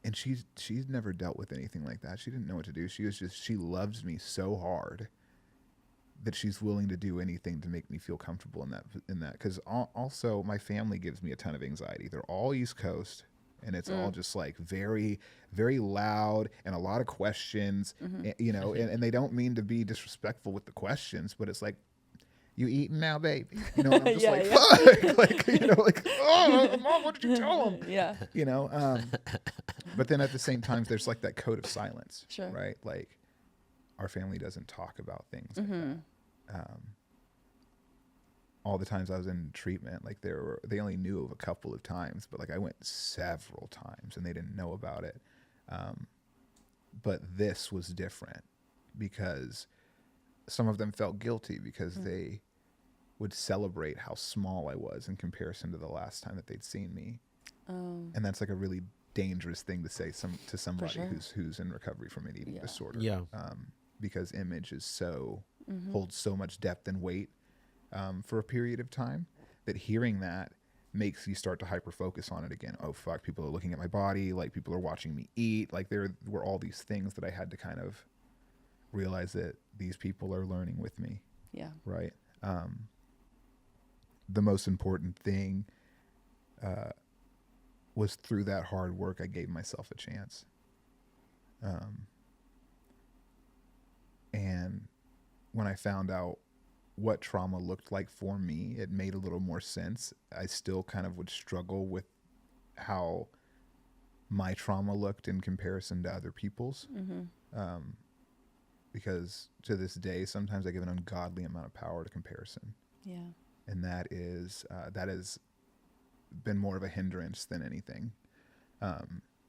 And she's never dealt with anything like that. She didn't know what to do. She loves me so hard that she's willing to do anything to make me feel comfortable in that. Because also my family gives me a ton of anxiety. They're all East Coast. And it's all just like very, very loud and a lot of questions, and they don't mean to be disrespectful with the questions, but it's like, you eating now, baby? And I'm just fuck, like, oh, Mom, what did you tell him?
Yeah.
But then at the same time, there's like that code of silence,
sure.
Right? Like, our family doesn't talk about things like that. All the times I was in treatment, like they only knew of a couple of times, but like I went several times and they didn't know about it. But this was different because some of them felt guilty because they would celebrate how small I was in comparison to the last time that they'd seen me. And that's like a really dangerous thing to say to somebody
sure.
who's in recovery from an eating disorder.
Yeah.
Because image is holds so much depth and weight. For a period of time, that hearing that makes you start to hyper focus on it again. Oh fuck, people are looking at my body, like people are watching me eat, like there were all these things that I had to kind of realize that these people are learning with me.
Yeah.
Right. The most important thing was through that hard work, I gave myself a chance. And when I found out what trauma looked like for me, it made a little more sense. I still kind of would struggle with how my trauma looked in comparison to other people's. Because to this day, sometimes I give an ungodly amount of power to comparison.
Yeah.
And that has been more of a hindrance than anything.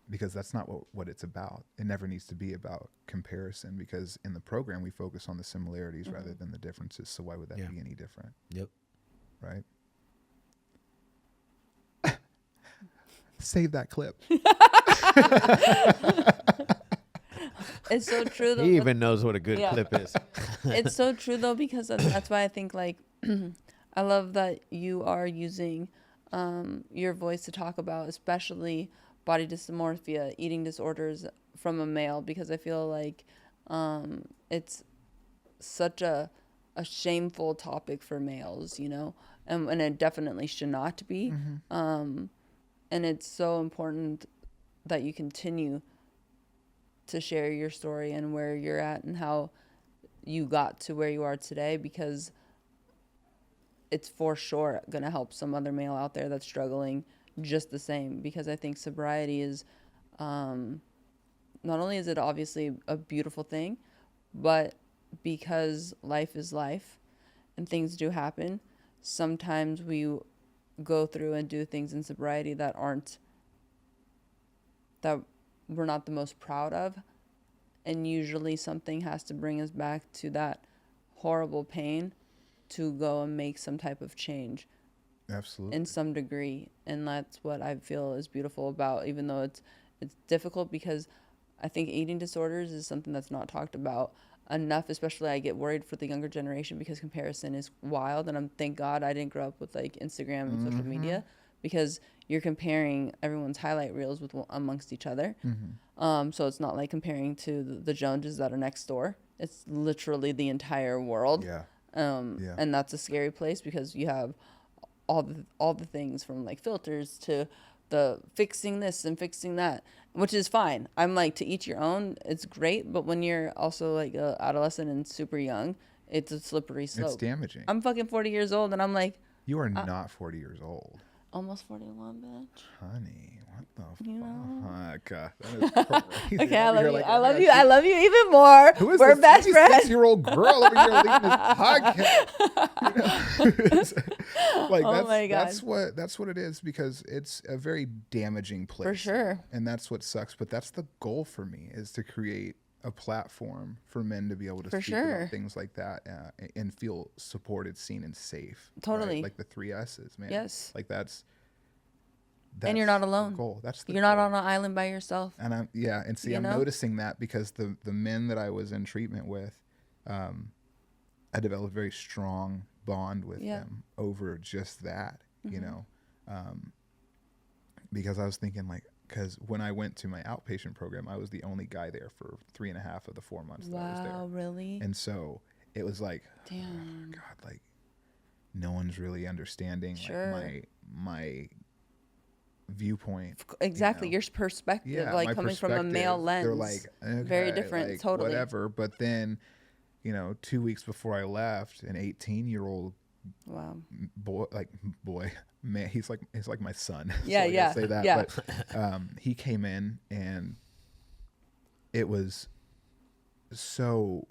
Because that's not what it's about. It never needs to be about comparison, because in the program we focus on the similarities rather than the differences. So why would that be any different?
Yep.
Right? Save that clip.
It's so true though.
He even knows what a good clip is.
It's so true though, because that's why I think like I love that you are using your voice to talk about especially body dysmorphia, eating disorders from a male, because I feel like it's such a shameful topic for males, you know, and it definitely should not be. And it's so important that you continue to share your story and where you're at and how you got to where you are today, because it's for sure going to help some other male out there that's struggling just the same. Because I think sobriety is, not only is it obviously a beautiful thing, but because life is life and things do happen, sometimes we go through and do things in sobriety that we're not the most proud of. And usually something has to bring us back to that horrible pain to go and make some type of change.
Absolutely.
In some degree. And that's what I feel is beautiful about, even though it's difficult, because I think eating disorders is something that's not talked about enough. Especially I get worried for the younger generation, because comparison is wild. And thank God I didn't grow up with like Instagram and social media, because you're comparing everyone's highlight reels with amongst each other. So it's not like comparing to the Joneses that are next door. It's literally the entire world. And that's a scary place, because you have all the things from like filters to the fixing this and fixing that, which is fine. I'm like, to each your own, it's great. But when you're also like a adolescent and super young, it's a slippery slope.
It's damaging.
I'm fucking 40 years old and I'm like,
You are not 40 years old.
almost 41, bitch.
Honey, what the
You know?
fuck? That is crazy.
Okay, I love
You're
you.
like,
I love
"Oh,
you. I love you even more.
Who is
We're
this
best friends.
56-year-old girl over here leading this podcast? You know? Like,
Oh my God.
that's what it is, because it's a very damaging place.
For sure.
And that's what sucks. But that's the goal for me, is to create a platform for men to be able to
For
speak
sure.
about things like that and feel supported, seen, and safe.
Totally.
Right? Like the 3 S's, man.
Yes.
Like that's
And you're not
the
alone.
goal. That's the
You're not
goal.
on an island by yourself.
And I'm noticing that, because the men that I was in treatment with, I developed a very strong bond with them over just that, you know, because I was thinking like, because when I went to my outpatient program, I was the only guy there for 3.5 of the 4 months that I was there.
Wow, really?
And so it was like,
Damn.
oh God, like no one's really understanding
Sure.
like my viewpoint.
Exactly.
You know?
Your perspective,
Yeah,
like
my
coming from a male
perspective,
lens.
they're like, okay,
very different,
like,
totally.
whatever. But then, you know, 2 weeks before I left, an 18-year-old
Wow.
boy, man, he's like my son.
Yeah,
so I
yeah,
gotta say that.
yeah.
But he came in, and it was so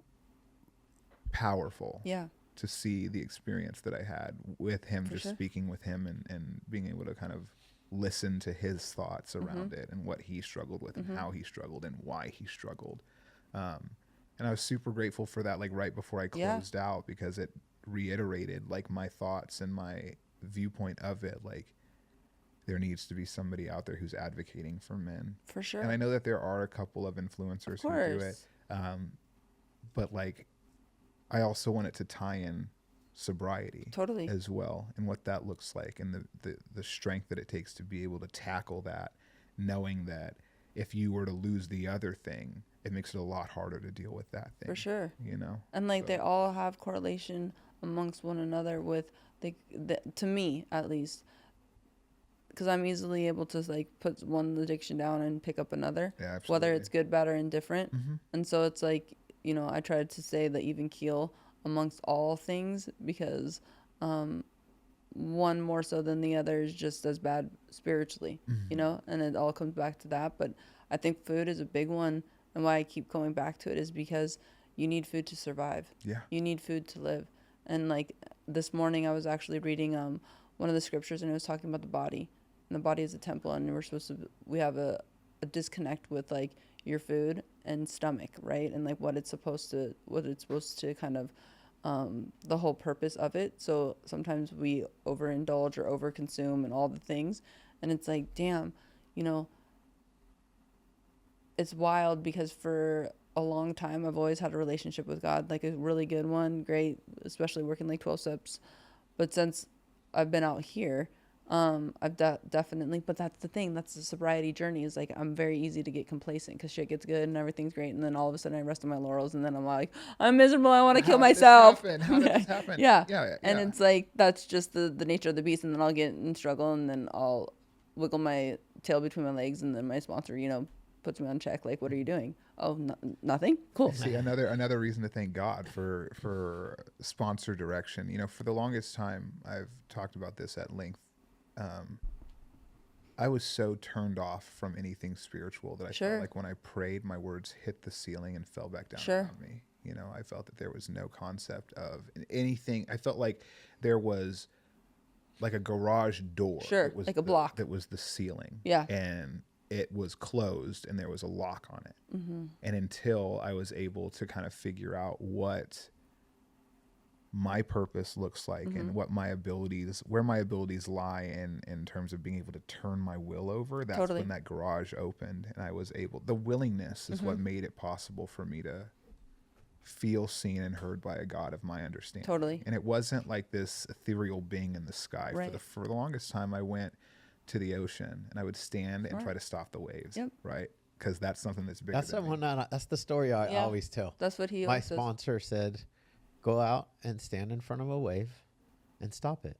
powerful.
Yeah.
To see the experience that I had with him,
For
just
sure.
speaking with him and being able to kind of listen to his thoughts around it and what he struggled with and how he struggled and why he struggled. And I was super grateful for that, like right before I closed out, because it reiterated like my thoughts and my viewpoint of it. Like, there needs to be somebody out there who's advocating for men.
For sure.
And I know that there are a couple of influencers who do it. But like, I also want it to tie in sobriety
Totally.
as well, and what that looks like, and the strength that it takes to be able to tackle that, knowing that if you were to lose the other thing, it makes it a lot harder to deal with that thing.
For sure.
You know?
And like they all have correlation amongst one another with to me at least, because I'm easily able to like put one addiction down and pick up another, whether it's good, bad, or indifferent. And so it's like, you know, I tried to say the even keel amongst all things, because one more so than the other is just as bad spiritually, you know, and it all comes back to that. But I think food is a big one, and why I keep going back to it is because you need food to survive.
Yeah.
You need food to live. And like this morning I was actually reading one of the scriptures, and it was talking about the body, and the body is a temple, and we have a disconnect with like your food and stomach, right? And like what it's supposed to kind of the whole purpose of it. So sometimes we overindulge or overconsume and all the things, and it's like, damn, you know, it's wild because for a long time I've always had a relationship with God, like a really good one, great, especially working like 12 steps. But since I've been out here, I've definitely, but that's the thing, that's the sobriety journey, is like I'm very easy to get complacent because shit gets good and everything's great, and then all of a sudden I rest on my laurels, and then I'm like, I'm miserable, I want to kill myself.
How did this happen?
Yeah.
Yeah.
And it's like, that's just the nature of the beast, and then I'll get in struggle, and then I'll wiggle my tail between my legs, and then my sponsor, you know, puts me on check, like, what are you doing? Oh, nothing. Cool.
See, another reason to thank God for sponsor direction. You know, for the longest time, I've talked about this at length. I was so turned off from anything spiritual that I felt like when I prayed, my words hit the ceiling and fell back down around me. You know, I felt that there was no concept of anything. I felt like there was like a garage door.
Sure,
was
like a block.
That was the ceiling.
Yeah.
And it was closed and there was a lock on it. And until I was able to kind of figure out what my purpose looks like and what my abilities, where my abilities lie in terms of being able to turn my will over, that's when that garage opened, and I was able, the willingness is what made it possible for me to feel seen and heard by a God of my understanding.
Totally.
And it wasn't like this ethereal being in the sky.
Right.
For the longest time, I went to the ocean and I would stand and try to stop the waves.
Yep.
Right. Because that's something that's bigger
That's
than me.
that's the story I always tell.
That's what he
My
always says.
sponsor said, go out and stand in front of a wave and stop it.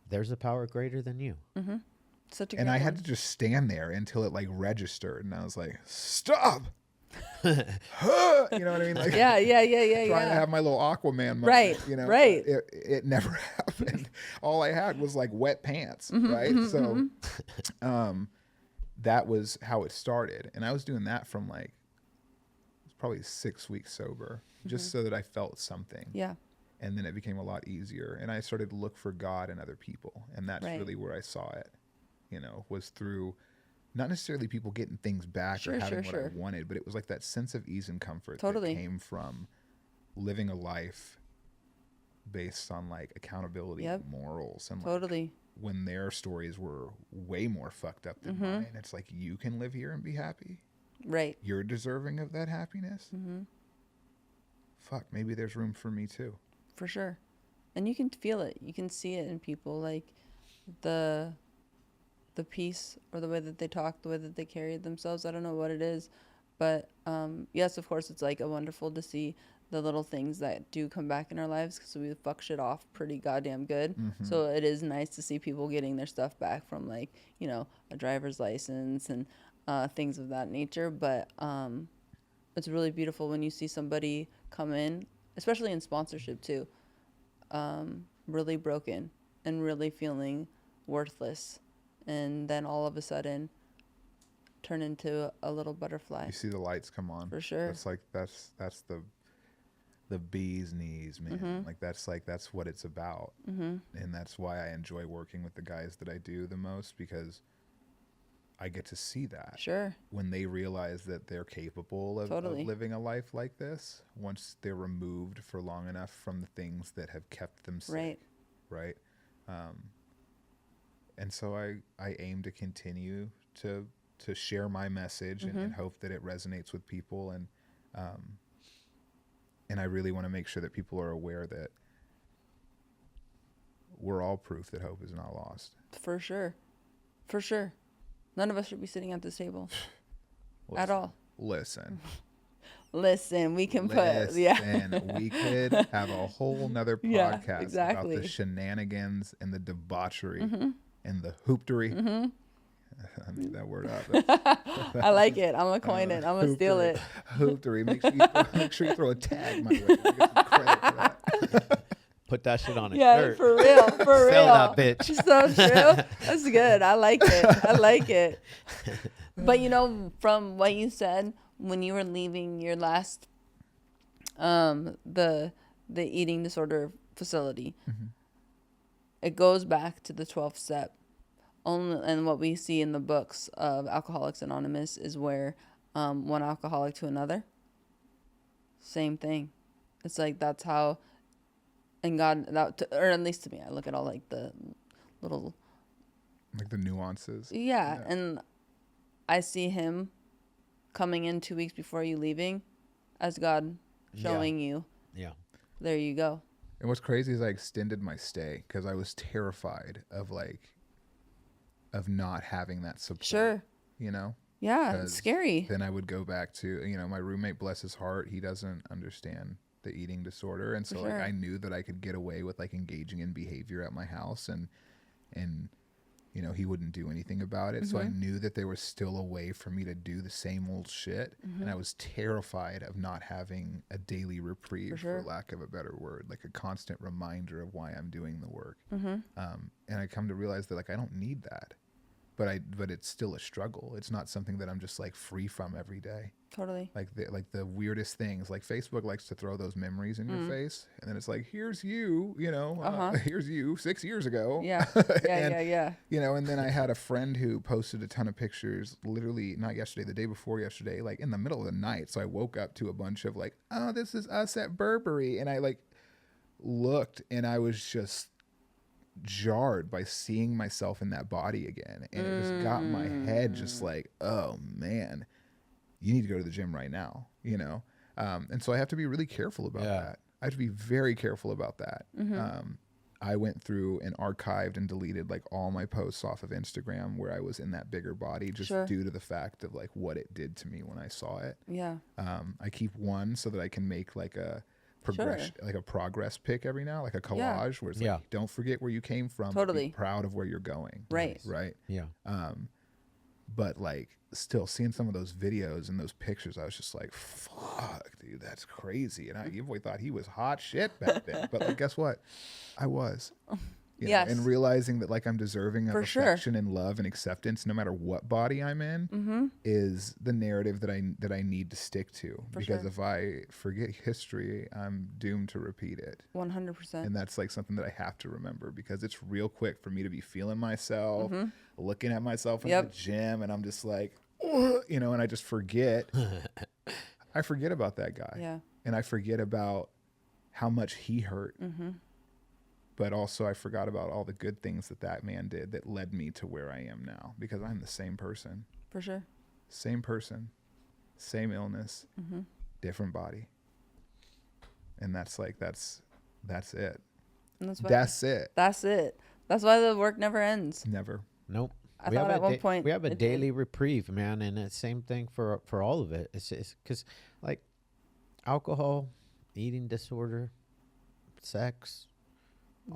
There's a power greater than you.
Such a
And
great
I had
one.
to just stand there until it like registered, and I was like, "Stop!" You know what I mean? Like,
Yeah.
trying to have my little Aquaman moment.
Right,
You know,
right.
It never happened. All I had was like wet pants, right? So, that was how it started, and I was doing that from like probably 6 weeks sober, just so that I felt something.
Yeah.
And then it became a lot easier, and I started to look for God in other people, and that's
Right.
really where I saw it. You know, was through not necessarily people getting things back or having what I wanted, but it was like that sense of ease and comfort that came from living a life based on like accountability and morals, and like, when their stories were way more fucked up than mine, it's like, you can live here and be happy.
Right.
You're deserving of that happiness. Fuck, maybe there's room for me too.
For sure. And you can feel it. You can see it in people, like the peace, or the way that they talk, the way that they carry themselves. I don't know what it is, but yes, of course, it's like a wonderful to see the little things that do come back in our lives, because we fuck shit off pretty goddamn good. So it is nice to see people getting their stuff back from, like, you know, a driver's license and things of that nature. But it's really beautiful when you see somebody come in, especially in sponsorship too, really broken and really feeling worthless, and then all of a sudden turn into a little butterfly.
You see the lights come on.
For sure.
It's like that's the bee's knees, man. Like that's what it's about. And that's why I enjoy working with the guys that I do the most, because I get to see that.
Sure.
When they realize that they're capable of living a life like this, once they're removed for long enough from the things that have kept them safe. Right. And so I aim to continue to share my message and hope that it resonates with people. And I really want to make sure that people are aware that we're all proof that hope is not lost.
For sure. For sure. None of us should be sitting at this table at all.
Listen,
we can
we could have a whole nother podcast about the shenanigans and the debauchery and the hooptery. I made that word up.
I like it. I'm gonna coin it. I'm gonna steal it.
Hooptery. Make sure you throw a tag my way. You get some credit for that.
Put that shit on a
Yeah,
shirt.
for real, for real.
Sell that bitch.
So true. That's good. I like it. I like it. But you know, from what you said when you were leaving your last, the eating disorder facility, it goes back to the 12th step. Only, and what we see in the books of Alcoholics Anonymous is where one alcoholic to another. Same thing. It's like that's how. And God, or at least to me, I look at all like the little,
like the nuances.
yeah, and I see him coming in 2 weeks before you leaving, as God showing you,
Yeah.
there you go.
And what's crazy is I extended my stay because I was terrified of not having that support.
Sure.
You know.
Yeah,
'Cause
it's scary.
Then I would go back to, my roommate, bless his heart, he doesn't understand the eating disorder, and so
For sure.
I knew that I could get away with engaging in behavior at my house, and he wouldn't do anything about it. So I knew that there was still a way for me to do the same old shit, and I was terrified of not having a daily reprieve, for lack of a better word, like a constant reminder of why I'm doing the work. And I come to realize that I don't need that. But it's still a struggle. It's not something that I'm just free from every day.
Totally.
Like the weirdest things. Like Facebook likes to throw those memories in your face, and then it's like, here's you, here's you 6 years ago.
Yeah. Yeah.
And then I had a friend who posted a ton of pictures, literally not yesterday, the day before yesterday, in the middle of the night. So I woke up to a bunch of oh, this is us at Burberry, and I looked, and I was just jarred by seeing myself in that body again, and it just got my head just oh man, you need to go to the gym right now, and so I have to be really careful about that. I have to be very careful about that. I went through and archived and deleted all my posts off of Instagram where I was in that bigger body, just due to the fact of what it did to me when I saw it. I keep one so that I can make a progression, a progress pic every now, a collage where it's don't forget where you came from.
Totally.
Be proud of where you're going.
Right.
Yeah. But still seeing some of those videos and those pictures, I was just fuck, dude, that's crazy. And your boy thought he was hot shit back then. But guess what? I was.
Yes.
And realizing that I'm deserving of
For
affection and love and acceptance no matter what body I'm in is the narrative that I need to stick to. Because if I forget history, I'm doomed to repeat it.
100%.
And that's something that I have to remember, because it's real quick for me to be feeling myself, looking at myself in the gym, and I'm just and I just forget. I forget about that guy.
Yeah.
And I forget about how much he hurt. But also I forgot about all the good things that man did that led me to where I am now, because I'm the same person.
For sure.
Same person, same illness, different body. And that's that's it.
And
That's it.
That's it. That's why the work never ends.
Never.
Nope.
I thought at one point
we have a
it
daily
did.
reprieve, man, and it's same thing for all of it. It's because alcohol, eating disorder, sex,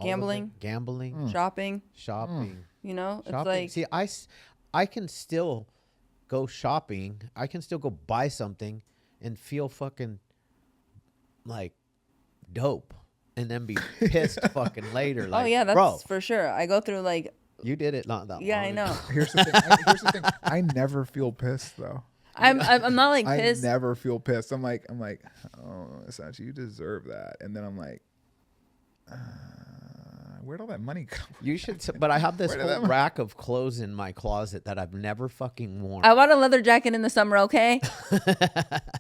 Gambling.
shopping.
It's
See, I can still go shopping. I can still go buy something and feel fucking dope, and then be pissed fucking later.
oh yeah, that's
bro,
for sure. I go through
you did it not that long.
Yeah, I know.
Here's the thing. I never feel pissed though.
I'm not pissed.
I never feel pissed. I'm like, oh, Satch, you deserve that. And then I'm like, where'd all that money come from?
You should, but I have this whole rack of clothes in my closet that I've never fucking worn.
I want a leather jacket in the summer, okay?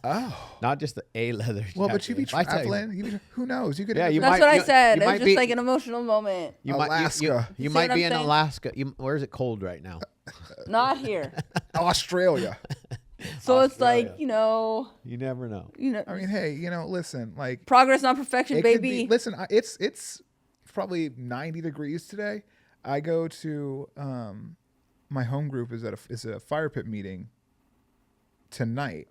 Oh,
Not just a leather jacket.
well, but you be
I tell you,
traveling. Who knows? You could.
Yeah, you
That's
might-
what I said.
you
It
might
was just
be-
an emotional moment.
You
Alaska.
You
See
might
what
be
I'm
in
saying?
Alaska. Where is it cold right now?
Not here.
Australia.
So it's
Australia. You never know.
I mean, hey, listen,
progress, not perfection,
it could
baby.
be, listen, it's probably 90 degrees today. I go to my home group is a fire pit meeting tonight,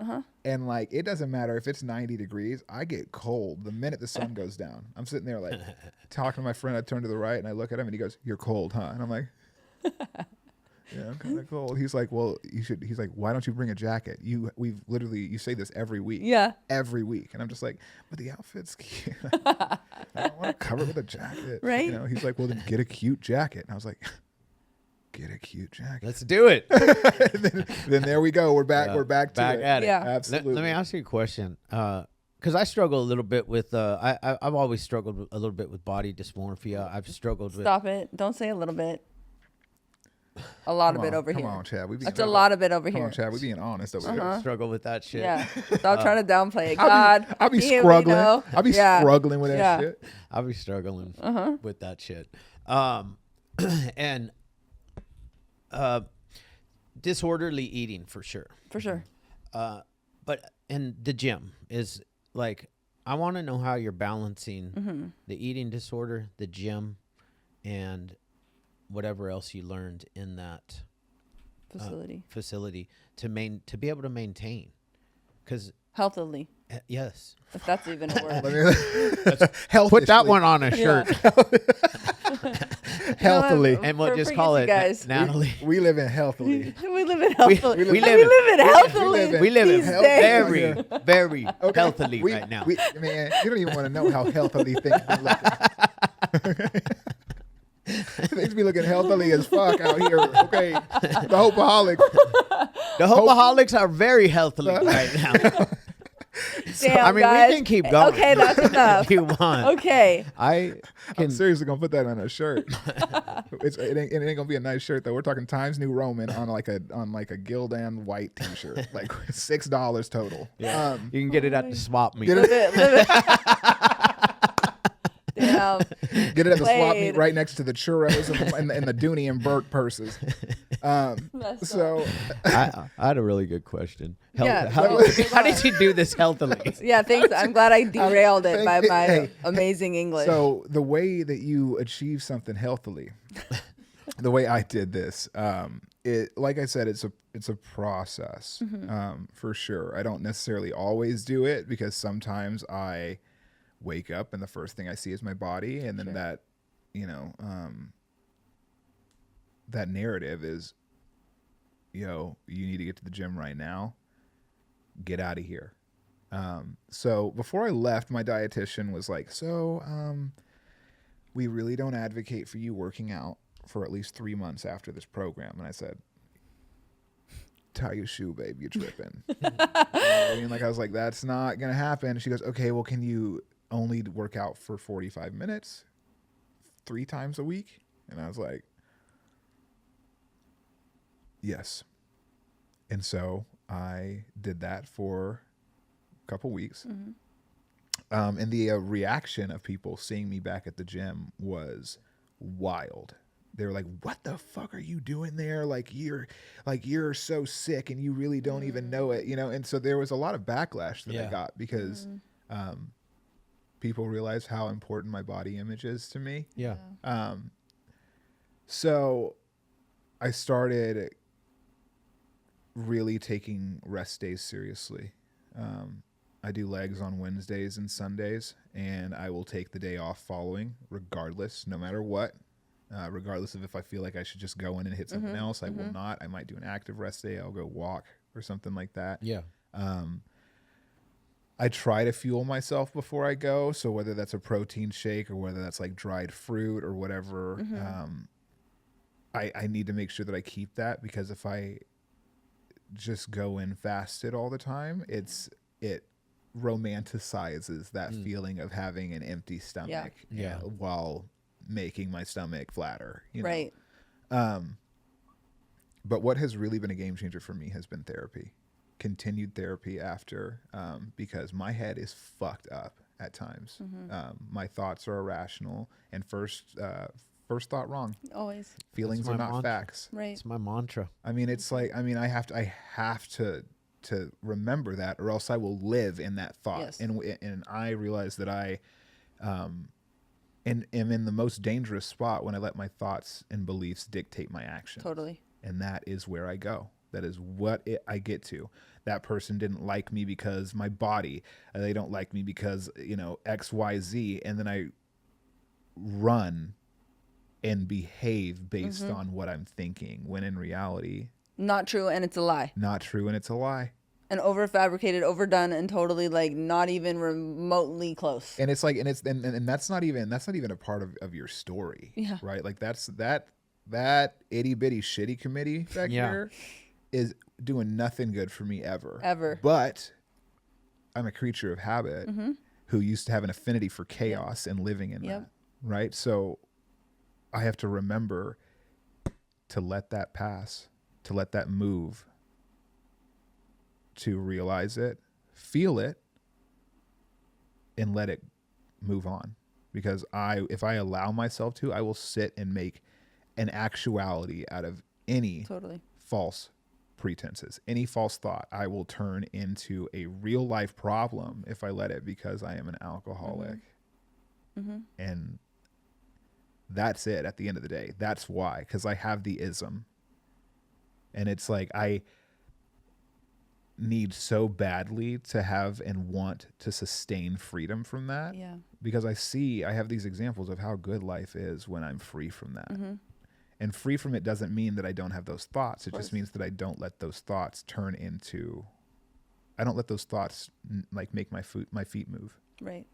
and it doesn't matter if it's 90 degrees. I get cold the minute the sun goes down. I'm sitting there talking to my friend. I turn to the right and I look at him and he goes, "You're cold, huh?" And I'm like, Yeah, I'm kind of cold. He's like, well, he's like, why don't you bring a jacket? You say this every week.
Yeah.
Every week. And I'm just like, but the outfit's cute. I don't want to cover it with a jacket.
Right.
You know, he's like, well, then get a cute jacket. And I was like, get a cute jacket.
Let's do it.
then there we go. We're back. We're back to it.
at it.
Yeah.
Absolutely.
Let me ask you a question. Because I struggle a little bit with, I've always struggled a little bit with body dysmorphia. I've struggled with.
Stop it. Don't say a little bit. A lot of it over
come
here.
on, Chad.
That's a lot of it over
Come
here.
on, Chad. We being honest over here.
Struggle with that shit.
Yeah. Stop trying to downplay it. God.
I'll be
here we
struggling.
know.
I'll be
Yeah.
struggling with that
Yeah.
shit.
I'll be struggling with that shit. And disorderly eating for sure.
For sure.
But and the gym is like, I want to know how you're balancing the eating disorder, the gym, and whatever else you learned in that facility to be able to maintain. Because
Healthily.
yes,
If that's even a word.
put that one on a shirt.
Healthily.
And we'll
For
just
you
call it
guys.
Natalie.
We live in healthily.
We live in healthily.
we live in
healthily.
We live in
these days.
very, very
Okay.
healthily right now.
Man, you don't even want to know how healthily things be looking. Things be looking healthily as fuck out here. Okay, the Hopeaholics.
The Hopeaholics are very healthily right now.
Damn,
I mean,
guys.
we can keep going.
Okay, that's enough.
If you want.
Okay.
I
I'm
can.
seriously gonna put that on a shirt. it ain't gonna be a nice shirt though. We're talking Times New Roman on like a Gildan white T-shirt, like $6 total.
Yeah. You can get it at the swap meet.
Get
Live it. Damn.
Get it at the swap
Played.
meet right next to the churros and the Dooney and Burke purses. So
I had a really good question.
Yeah,
How did you do this healthily?
Yeah, thanks. I'm glad I derailed it by my
Hey.
amazing English.
So the way that you achieve something healthily, the way I did this, like I said, it's a process for sure. I don't necessarily always do it because sometimes I wake up and the first thing I see is my body, and then that, that narrative is, you need to get to the gym right now. Get out of here. So before I left, my dietitian was like, we really don't advocate for you working out for at least 3 months after this program. And I said, tie your shoe, babe, you're tripping. I was like, that's not going to happen. She goes, okay, well, can you only work out for 45 minutes 3 times a week? And I was like, yes. And so I did that for a couple weeks. And the reaction of people seeing me back at the gym was wild. They were like, what the fuck are you doing there? You're so sick and you really don't even know it, And so there was a lot of backlash that I got because people realized how important my body image is to me.
Yeah.
So I started really taking rest days seriously. I do legs on Wednesdays and Sundays, and I will take the day off following regardless, no matter what. Regardless of if I feel like I should just go in and hit something else, I will not. I might do an active rest day. I'll go walk or something like that.
Yeah.
I try to fuel myself before I go. So whether that's a protein shake or whether that's like dried fruit or whatever, I need to make sure that I keep that, because if I just go in fasted all the time, it romanticizes that feeling of having an empty stomach while making my stomach flatter.
Right.
But what has really been a game changer for me has been therapy. Continued therapy after, because my head is fucked up at times. My thoughts are irrational and first thought wrong.
Always.
Feelings are not facts.
Right.
It's my mantra.
I mean, it's like, I have to remember that, or else I will live in that thought.
Yes.
And I realize that I am in the most dangerous spot when I let my thoughts and beliefs dictate my actions.
Totally.
And that is where I go. That is what I get to. That person didn't like me because my body. They don't like me because, X, Y, Z. And then I run and behave based on what I'm thinking, when in reality,
Not true, and it's a lie.
not true, and it's a lie.
And overfabricated, overdone, and totally like not even remotely close.
And it's like, and that's not even a part of your story.
Yeah.
Right. Like that itty bitty shitty committee back there is doing nothing good for me ever. But I'm a creature of habit who used to have an affinity for chaos and living in that. Right. So I have to remember to let that pass, to let that move, to realize it, feel it, and let it move on. Because if I allow myself to, I will sit and make an actuality out of any false pretenses, any false thought. I will turn into a real life problem if I let it, because I am an alcoholic. And that's it at the end of the day. That's why, because I have the ism. And it's like I need so badly to have and want to sustain freedom from that.
Yeah.
Because I have these examples of how good life is when I'm free from that. And free from it doesn't mean that I don't have those thoughts. It just means that I don't let those thoughts I don't let those thoughts like make my feet move.
Right.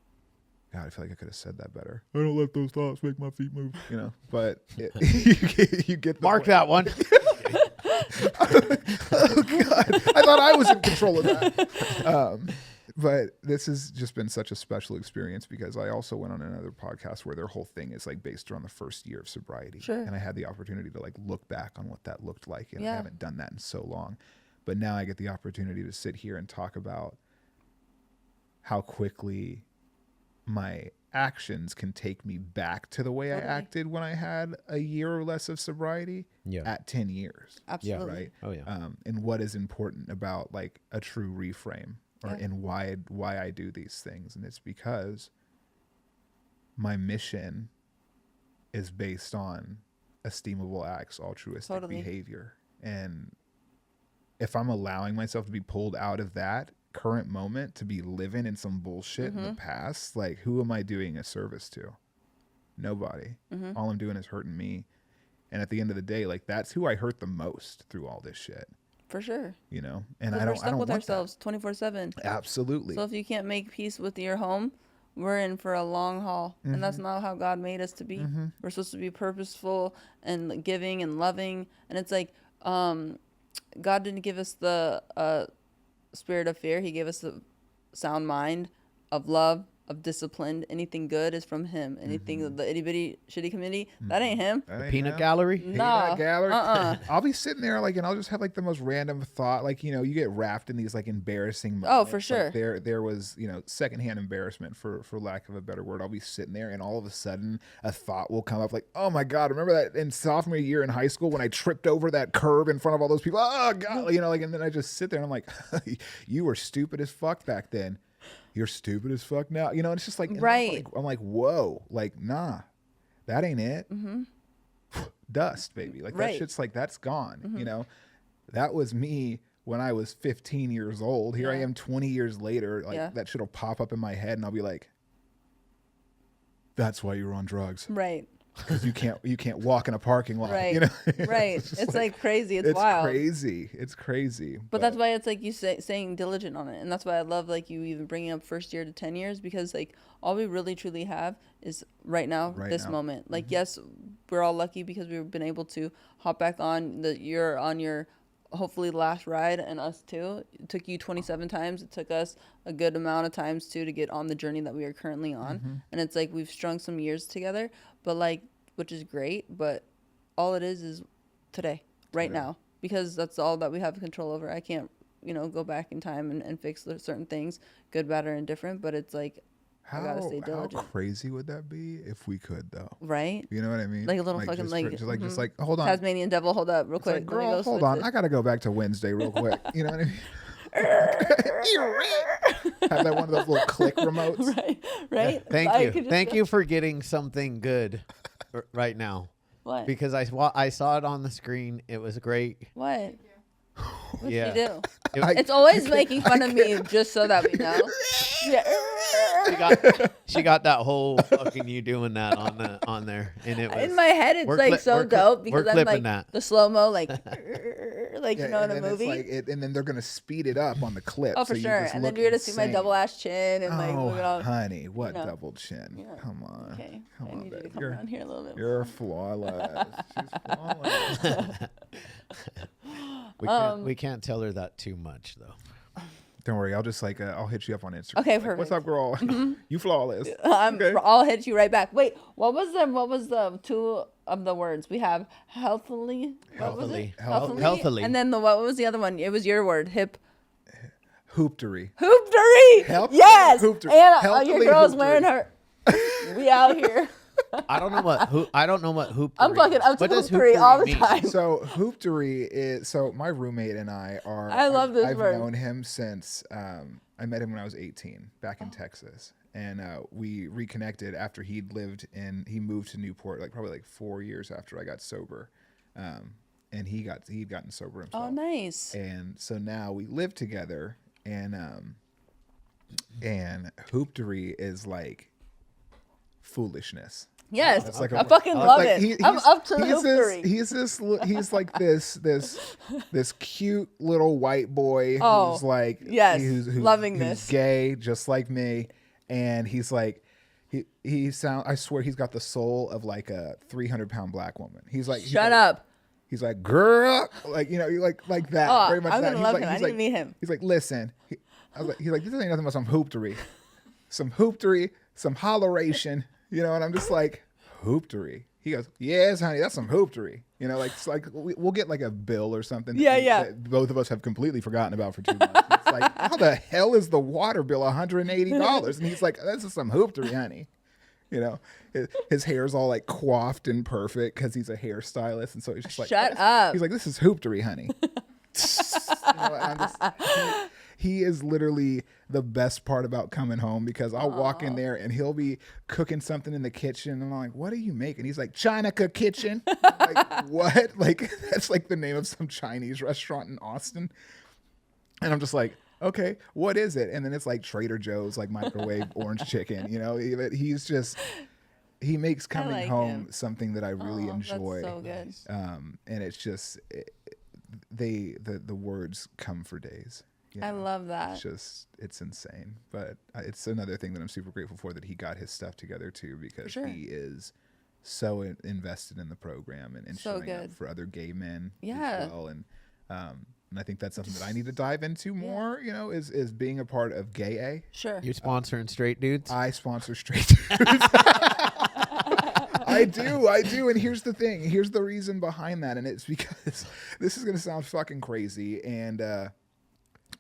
God, I feel like I could have said that better. I don't let those thoughts make my feet move, but you get the
Mark
point.
that one.
Oh God, I thought I was in control of that. But this has just been such a special experience, because I also went on another podcast where their whole thing is like based around the first year of sobriety.
Sure.
And I had the opportunity to like look back on what that looked like. And I haven't done that in so long. But now I get the opportunity to sit here and talk about how quickly my actions can take me back to the way I acted when I had a year or less of sobriety at 10 years.
Absolutely.
Right.
Oh yeah.
And what is important about like a true reframe, and why I do these things. And it's because my mission is based on esteemable acts, altruistic behavior. And if I'm allowing myself to be pulled out of that current moment to be living in some bullshit in the past, like who am I doing a service to? Nobody. All I'm doing is hurting me. And at the end of the day, like that's who I hurt the most through all this shit.
For sure.
And
We're stuck with ourselves 24/7.
Absolutely.
So if you can't make peace with your home, we're in for a long haul. And that's not how God made us to be. We're supposed to be purposeful and giving and loving. And it's like, God didn't give us the spirit of fear. He gave us the sound mind of love, of discipline. Anything good is from him. Anything the itty bitty shitty committee, that ain't him.
That ain't
Peanut
him.
gallery.
No.
Gallery. I'll be sitting there like, and I'll just have like the most random thought, like you get wrapped in these like embarrassing moments.
Oh, for sure.
Like there was secondhand embarrassment for lack of a better word. I'll be sitting there and all of a sudden a thought will come up like, oh my God, remember that in sophomore year in high school when I tripped over that curb in front of all those people? Oh God, and then I just sit there and I'm like, you were stupid as fuck back then. You're stupid as fuck now. And it's just like,
right.
I'm like, whoa, like, nah, that ain't it. Dust, baby. Like that shit's like, that's gone. That was me when I was 15 years old. Here I am 20 years later. Like that shit'll pop up in my head and I'll be like, that's why you were on drugs.
Right.
Because you can't walk in a parking lot.
Right. Right. It's like crazy. It's wild.
It's crazy.
But that's why it's like you saying diligent on it. And that's why I love like you even bringing up first year to 10 years, because like all we really truly have is right now, this moment. Like, yes, we're all lucky because we've been able to hop back on you're on your hopefully last ride, and us too. It took you 27 times. It took us a good amount of times too to get on the journey that we are currently on. And it's like we've strung some years together, but like, which is great, but all it is today, right now, because that's all that we have control over. I can't, go back in time and fix certain things, good, bad, or indifferent, but it's like, I gotta stay diligent.
How crazy would that be if we could, though?
Right?
You know what I mean?
Like a little fucking
just like hold on,
Tasmanian devil, hold up, real
it's
quick.
like, girl, hold on, I gotta go back to Wednesday real quick. You know what I mean? Have that one of those little click remotes.
Right.
Thank you for getting something good right now.
What?
Because I saw it on the screen. It was great.
What? What'd
Yeah.
she do?
It-
It's always making fun of me just so that we know. Yeah.
she got that whole fucking you doing that on there, and it was
In my head, it's like so dope because
we're
I'm
clipping
like
that.
the slow mo, like
Yeah,
you know, in
and
a
then it's
movie.
like and then they're gonna speed it up on the clip.
Oh, for
so you
sure.
just
And then
look
you're gonna see my
insane.
double ass chin and like
Oh,
look at all.
honey, what
know.
double chin?
Yeah.
Come on.
Okay,
Come
I
on,
need you to
babe.
come around here a little bit.
You're flawless. She's flawless.
We can't tell her that too much though.
Don't worry, I'll just like I'll hit you up on Instagram.
Okay,
Like, what's
perfect.
up, girl? You flawless.
Okay. I'll hit you right back. Wait, what was the two of the words? We have healthily. What was it?
Healthily. Healthily.
And then what was the other one? It was your word.
Hooptery.
Hooptery.
Healthily
Yes.
hooptery.
And
Healthily
your girl's
hooptery.
wearing her. We out here.
I don't know what hoop.
I'm fucking up to
what does
hooptery all the
mean?
time.
So hooptery is my roommate and I are.
I love this
I've
word.
known him since I met him when I was 18 back in Texas, and we reconnected after he moved to Newport probably 4 years after I got sober, and he'd gotten sober himself.
Oh, nice.
And so now we live together, and hooptery is like foolishness.
Yes,
That's like
I fucking love it. I'm up to the hooptery.
He's like this cute little white boy
Oh,
who's like
yes,
who's
loving
who's
this.
gay just like me, and he's like I swear he's got the soul of like a 300-pound black woman. He's like
Shut up.
He's like, girl, like like that.
Oh,
very much
I'm
that.
gonna
He's
love
like,
him. I
he's
need
like,
to meet him.
He's like, listen. He's like, this ain't nothing but some hooptery, some holleration, and I'm just like, hooptery. He goes, yes, honey, that's some hooptery. It's like we'll get like a bill or something. That both of us have completely forgotten about for 2 months. It's like, how the hell is the water bill $180? And he's like, this is some hooptery, honey. His hair's all like coiffed and perfect because he's a hairstylist, and so he's just like,
Shut up.
He's like, this is hooptery, honey. He is literally the best part about coming home because I'll walk in there and he'll be cooking something in the kitchen, and I'm like, what are you making? He's like, Chinaka Kitchen. I'm like, what? Like, that's like the name of some Chinese restaurant in Austin. And I'm just like, okay, what is it? And then it's like Trader Joe's, like microwave orange chicken. He makes coming
like
home
him.
something that I really enjoy.
That's so good.
And it's just the words come for days.
I love that.
It's insane. But it's another thing that I'm super grateful for, that he got his stuff together too, because he is so invested in the program and
So
showing up
good.
for other gay men
Yeah.
as well. And I think that's something that I need to dive into more, is being a part of Gay A.
Sure.
You're sponsoring straight dudes.
I sponsor straight dudes. I do. And here's the thing. Here's the reason behind that. And it's because this is going to sound fucking crazy. And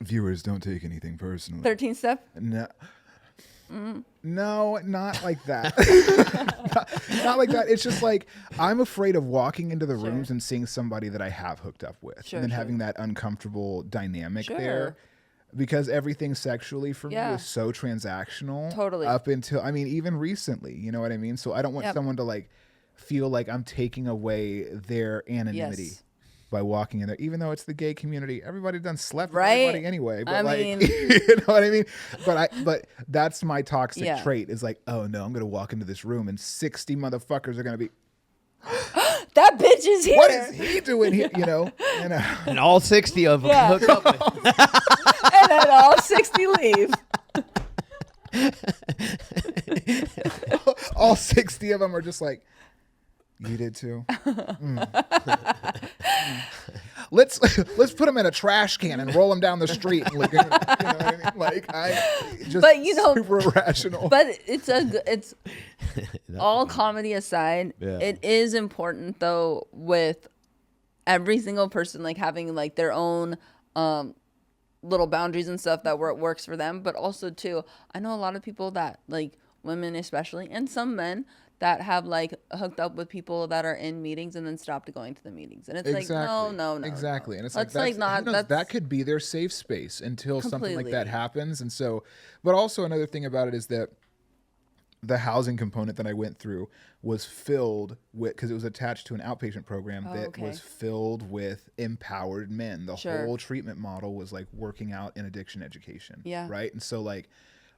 viewers, don't take anything personally.
13 step.
No, not like that. not like that. It's just like, I'm afraid of walking into the rooms and seeing somebody that I have hooked up with, and then having that uncomfortable dynamic there. Because everything sexually for me is so transactional.
Totally.
Up until, even recently, you know what I mean? So I don't want someone to like feel like I'm taking away their anonymity by walking in there, even though it's the gay community. Everybody done slept with everybody anyway. But you know what I mean? But that's my toxic trait, is like, oh no, I'm gonna walk into this room and 60 motherfuckers are gonna be,
that bitch is here.
what is he doing here?
And all 60 of them hook up with.
And then all 60 leave.
all 60 of them are just like, you did too. Let's put them in a trash can and roll them down the street. And look, you know what I mean? Like, super irrational.
But it's all comedy aside. It is important though, with every single person like having like their own little boundaries and stuff that works for them. But also too, I know a lot of people that, like women especially, and some men, that have like hooked up with people that are in meetings and then stopped going to the meetings, and it's like no,
exactly. And it's
that's
like
not
that could be their safe space until something like that happens. And so, but also another thing about it is that the housing component that I went through was filled with, because it was attached to an outpatient program that was filled with empowered men. The whole treatment model was like working out in addiction education.
Yeah.
Right. And so like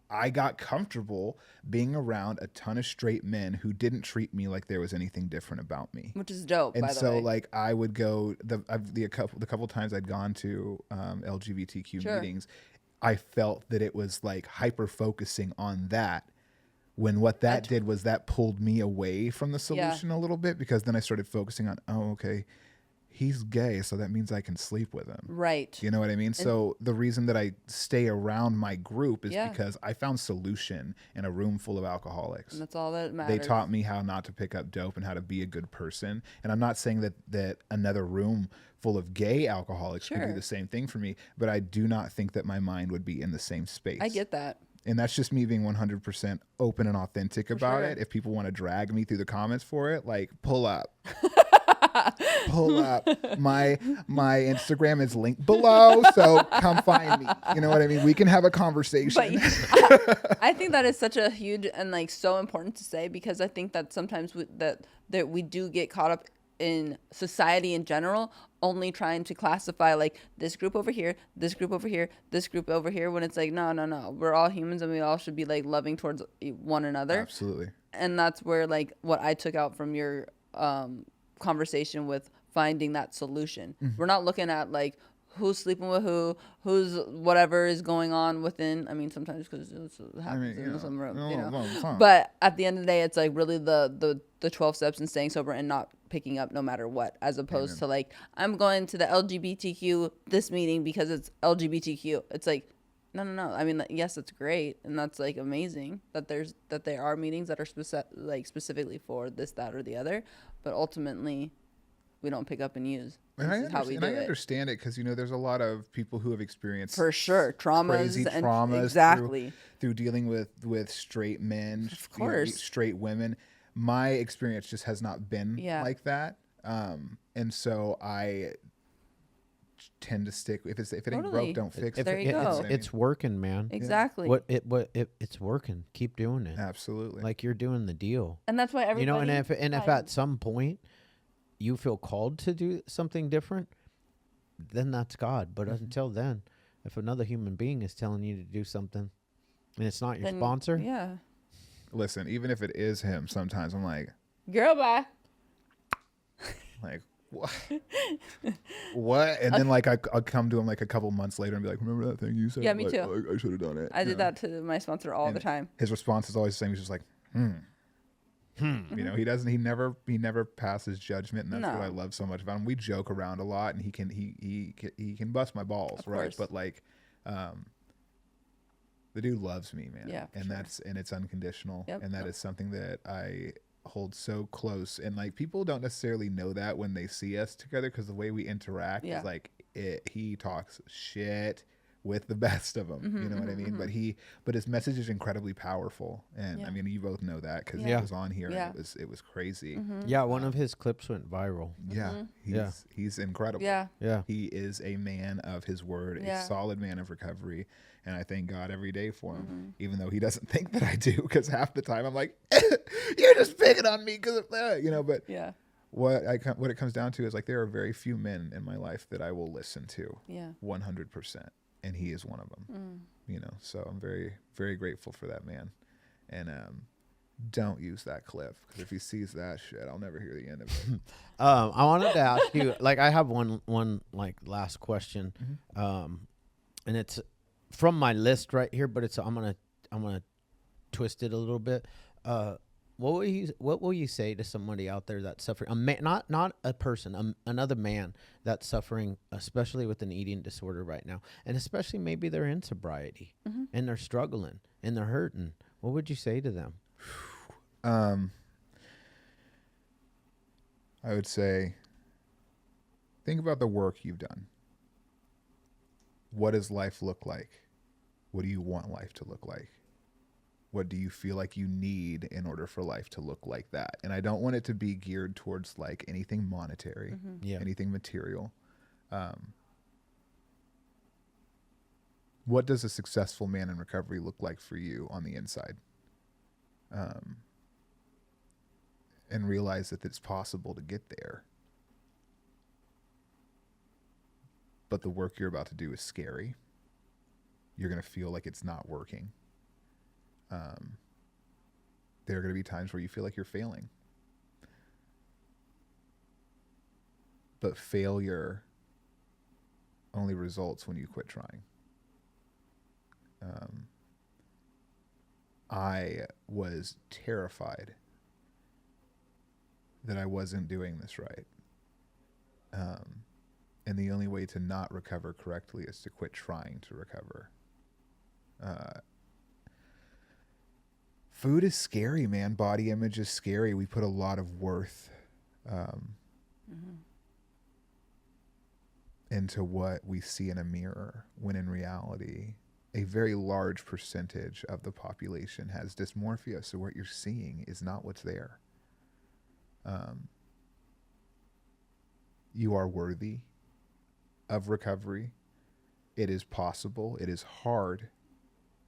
I got comfortable being around a ton of straight men who didn't treat me like there was anything different about me.
Which is dope,
And
by the
so
way.
like I would go the couple times I'd gone to LGBTQ meetings, I felt that it was like hyper focusing on that, when what that did was that pulled me away from the solution a little bit, because then I started focusing on, oh, okay, he's gay, so that means I can sleep with him.
Right.
You know what I mean? So the reason that I stay around my group is because I found solution in a room full of alcoholics.
And that's all that matters.
They taught me how not to pick up dope and how to be a good person. And I'm not saying that another room full of gay alcoholics could do the same thing for me, but I do not think that my mind would be in the same space.
I get that.
And that's just me being 100% open and authentic about it. If people want to drag me through the comments for it, like, pull up. Pull up. My Instagram is linked below, so come find me. You know what I mean? We can have a conversation.
But I think that is such a huge and like so important to say, because I think that sometimes that we do get caught up in society in general, only trying to classify like this group over here, this group over here, this group over here, when it's like, no. We're all humans and we all should be like loving towards one another.
Absolutely.
And that's where like what I took out from your conversation with finding that solution. We're not looking at like who's sleeping with who's whatever is going on within. I mean, sometimes because it happens in some room, you know. But at the end of the day, it's like really the 12 steps in staying sober and not picking up no matter what, as opposed to like, I'm going to the LGBTQ this meeting because it's LGBTQ. It's like, no. I mean, yes, it's great, and that's like amazing that there are meetings that are specifically for this, that, or the other, but ultimately, we don't pick up and use. This is how we do it.
I understand it, because there's a lot of people who have experienced
for sure
crazy traumas
exactly
through dealing with straight men,
of course,
straight women. My experience just has not been like that, and so I tend to stick. If it ain't broke, don't fix it.
There you go.
It's working, man.
Exactly.
It's working. Keep doing it.
Absolutely.
Like you're doing the deal.
And that's why everybody.
And if at some point you feel called to do something different, then that's God. But until then, if another human being is telling you to do something, and it's not your sponsor,
listen. Even if it is him, sometimes I'm like,
girl, bye.
Like, what? What? And then like I'll come to him like a couple months later and be like, remember that thing you said?
Yeah, me
like,
too.
I should have done it.
I did that to my sponsor all the time.
His response is always the same. He's just like, You know, he never passes judgment, and that's what I love so much about him. We joke around a lot, and he can bust my balls, right? But like, the dude loves me, man.
Yeah,
and it's unconditional, and that is something that I hold so close. And like, people don't necessarily know that when they see us together, because the way we interact is like he talks shit with the best of them, you know what I mean? But his message is incredibly powerful, and I mean, you both know that because he was on here, and it was crazy.
Yeah, one of his clips went viral.
He's incredible.
Yeah,
he is a man of his word, a solid man of recovery, and I thank God every day for him, even though he doesn't think that I do, because half the time I'm like, you're just picking on me because of that, you know. But what it comes down to is like, there are very few men in my life that I will listen to 100%. And he is one of them, you know. So I'm very, very grateful for that man. And don't use that clip, because if he sees that shit, I'll never hear the end of it.
I wanted to ask you, like, I have one like last question, and it's from my list right here, but I'm gonna twist it a little bit. What will you say to somebody out there that's suffering? Not a person, another man that's suffering, especially with an eating disorder right now, and especially maybe they're in sobriety and they're struggling and they're hurting. What would you say to them?
I would say, think about the work you've done. What does life look like? What do you want life to look like? What do you feel like you need in order for life to look like that? And I don't want it to be geared towards like anything monetary, anything material. What does a successful man in recovery look like for you on the inside? and realize that it's possible to get there. But the work you're about to do is scary. You're going to feel like it's not working. There are going to be times where you feel like you're failing. But failure only results when you quit trying. I was terrified that I wasn't doing this right. And the only way to not recover correctly is to quit trying to recover. Food is scary, man. Body image is scary. We put a lot of worth into what we see in a mirror, when in reality, a very large percentage of the population has dysmorphia. So what you're seeing is not what's there. You are worthy of recovery. It is possible. It is hard,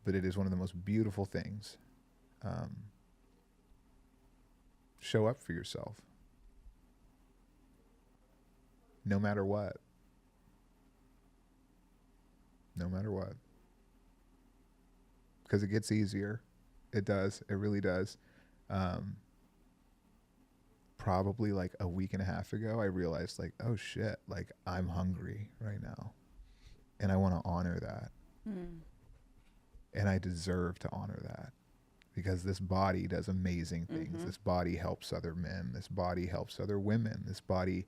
but it is one of the most beautiful things. Show up for yourself. No matter what. No matter what. Because it gets easier. It does. It really does. Probably like a week and a half ago, I realized like, oh shit, like I'm hungry right now. And I want to honor that. And I deserve to honor that. Because this body does amazing things. This body helps other men. This body helps other women. This body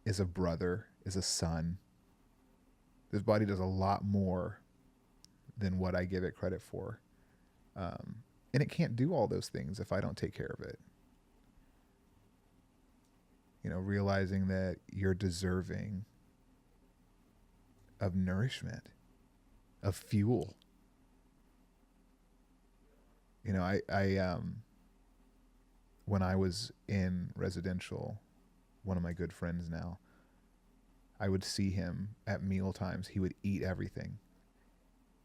is a brother, is a son. This body does a lot more than what I give it credit for. And it can't do all those things if I don't take care of it. You know, realizing that you're deserving of nourishment, of fuel. You know, I when I was in residential, one of my good friends now, I would see him at meal times. He would eat everything.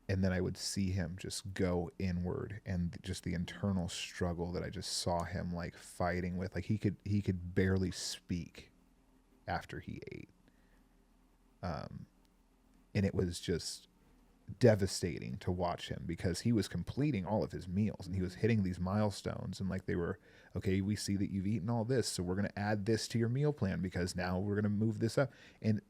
And then I would see him just go inward, and just the internal struggle that I just saw him like fighting with. Like he could barely speak after he ate. And it was just devastating to watch him, because he was completing all of his meals and he was hitting these milestones, and like they were, okay, we see that you've eaten all this, so we're going to add this to your meal plan because now we're going to move this up. And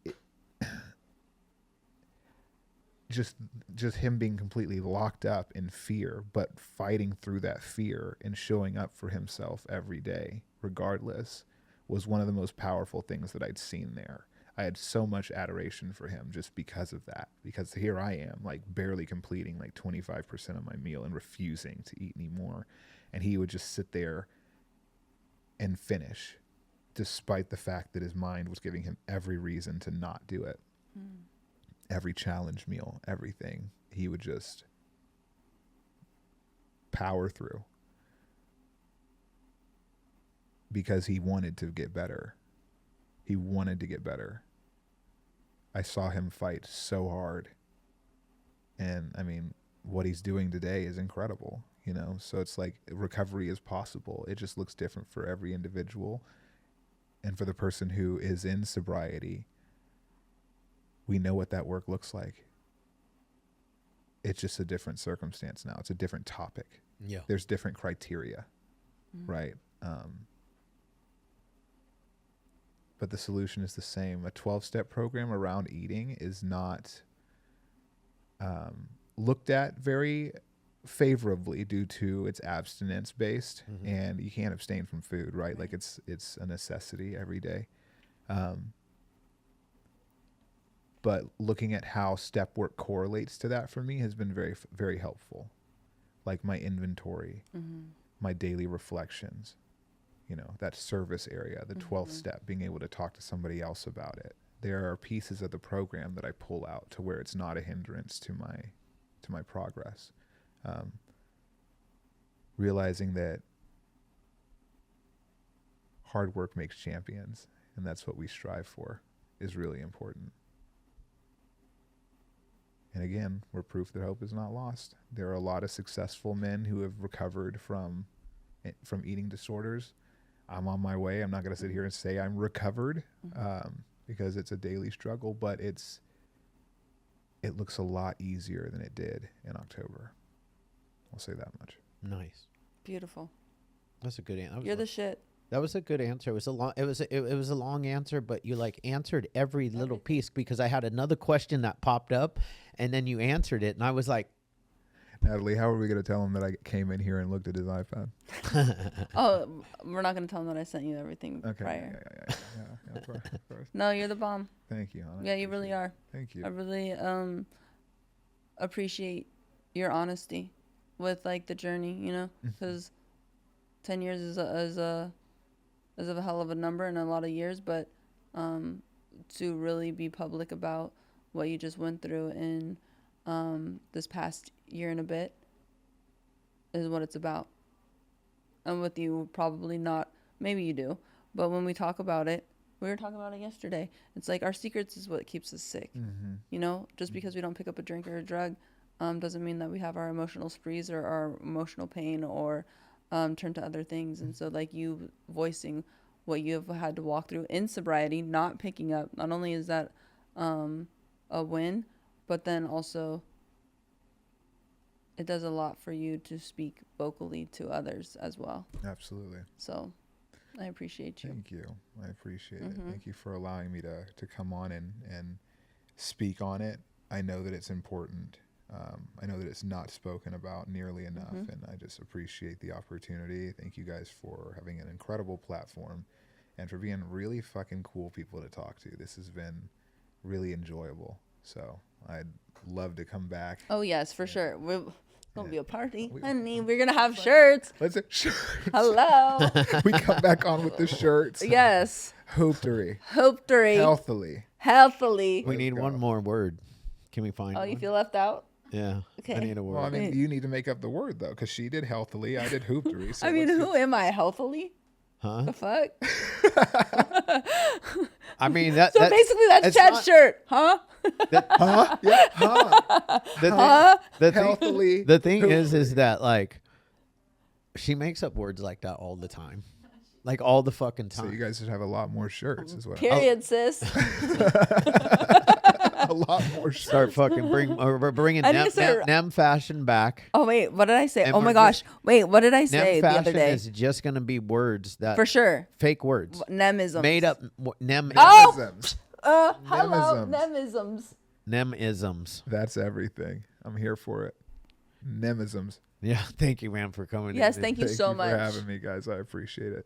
just him being completely locked up in fear, but fighting through that fear and showing up for himself every day, regardless, was one of the most powerful things that I'd seen there. I had so much adoration for him just because of that, because here I am, like barely completing like 25% of my meal and refusing to eat anymore. And he would just sit there and finish, despite the fact that his mind was giving him every reason to not do it. Every challenge meal, everything, he would just power through because he wanted to get better. He wanted to get better. I saw him fight so hard. And I mean, what he's doing today is incredible, you know? So it's like recovery is possible. It just looks different for every individual. And for the person who is in sobriety, we know what that work looks like. It's just a different circumstance now. It's a different topic.
Yeah.
There's different criteria, right? But the solution is the same. A 12-step program around eating is not looked at very favorably due to its abstinence based, and you can't abstain from food, right? Like it's a necessity every day. But looking at how step work correlates to that for me has been very, very helpful. Like my inventory, my daily reflections, you know, that service area, the 12th step, being able to talk to somebody else about it. There are pieces of the program that I pull out to where it's not a hindrance to my progress. Realizing that hard work makes champions, and that's what we strive for, is really important. And again, we're proof that hope is not lost. There are a lot of successful men who have recovered from eating disorders. I'm on my way. I'm not going to sit here and say I'm recovered, because it's a daily struggle, but it looks a lot easier than it did in October. I'll say that much.
Nice.
Beautiful.
That's a good answer.
You're the shit.
That was a good answer. It was a long. It was a long answer, but you like answered every little piece, because I had another question that popped up, and then you answered it, and I was like,
Natalie, how are we going to tell him that I came in here and looked at his iPad?
Oh, we're not gonna tell them that I sent you everything
Okay.
prior.
Yeah, of course.
No, you're the bomb.
Thank you, Hannah.
Yeah, you really are.
Thank you.
I really appreciate your honesty with like the journey, you know, because 10 years is a hell of a number and a lot of years, but to really be public about what you just went through in this past year and a bit is what it's about. And with you, probably not, maybe you do, but when we talk about it, we were talking about it yesterday. It's like our secrets is what keeps us sick. You know, just because we don't pick up a drink or a drug doesn't mean that we have our emotional sprees or our emotional pain or turn to other things. And so like you voicing what you have had to walk through in sobriety, not picking up, not only is that a win, but then also it does a lot for you to speak vocally to others as well.
Absolutely.
So I appreciate you.
Thank you. I appreciate it. Thank you for allowing me to come on and speak on it. I know that it's important. I know that it's not spoken about nearly enough, and I just appreciate the opportunity. Thank you guys for having an incredible platform and for being really fucking cool people to talk to. This has been really enjoyable. So I'd love to come back.
Oh, yes, for sure. We'll be a party. Honey, we're going to have shirts.
Let's shirts.
Hello.
We come back on with the shirts.
Yes.
Hopery.
Hopery. Healthily.
we need one more word. Can we find
Oh,
one?
you feel left out?
Yeah.
Okay.
I need a word.
Well, I mean, you need to make up the word, though, because she did healthily. I did hoopery. So
I mean, who am I? Healthily?
Huh?
The fuck?
I mean, that's
basically that's Chad's shirt, huh?
Huh? Yeah, huh?
The
Healthily.
The thing is that like she makes up words like that all the time. Like all the fucking time.
So you guys should have a lot more shirts as well.
Period, sis.
A lot more shirts.
Start fucking bringing
I need to say-
Nem fashion back.
Oh, wait, what did I say?
And
Oh, my
we're
gosh. Wait, what did I say
Nem
the other
fashion
day?
is just going to be words that
For sure.
fake words.
Nemisms.
Made up nem
Oh!
Nemisms.
Hello,
Nemisms.
nemisms.
nemisms.
That's everything. I'm here for it. Nemisms.
Yeah, thank you, man, for coming.
Yes,
in.
thank you
Thank
so
you
much.
for having me, guys. I appreciate it.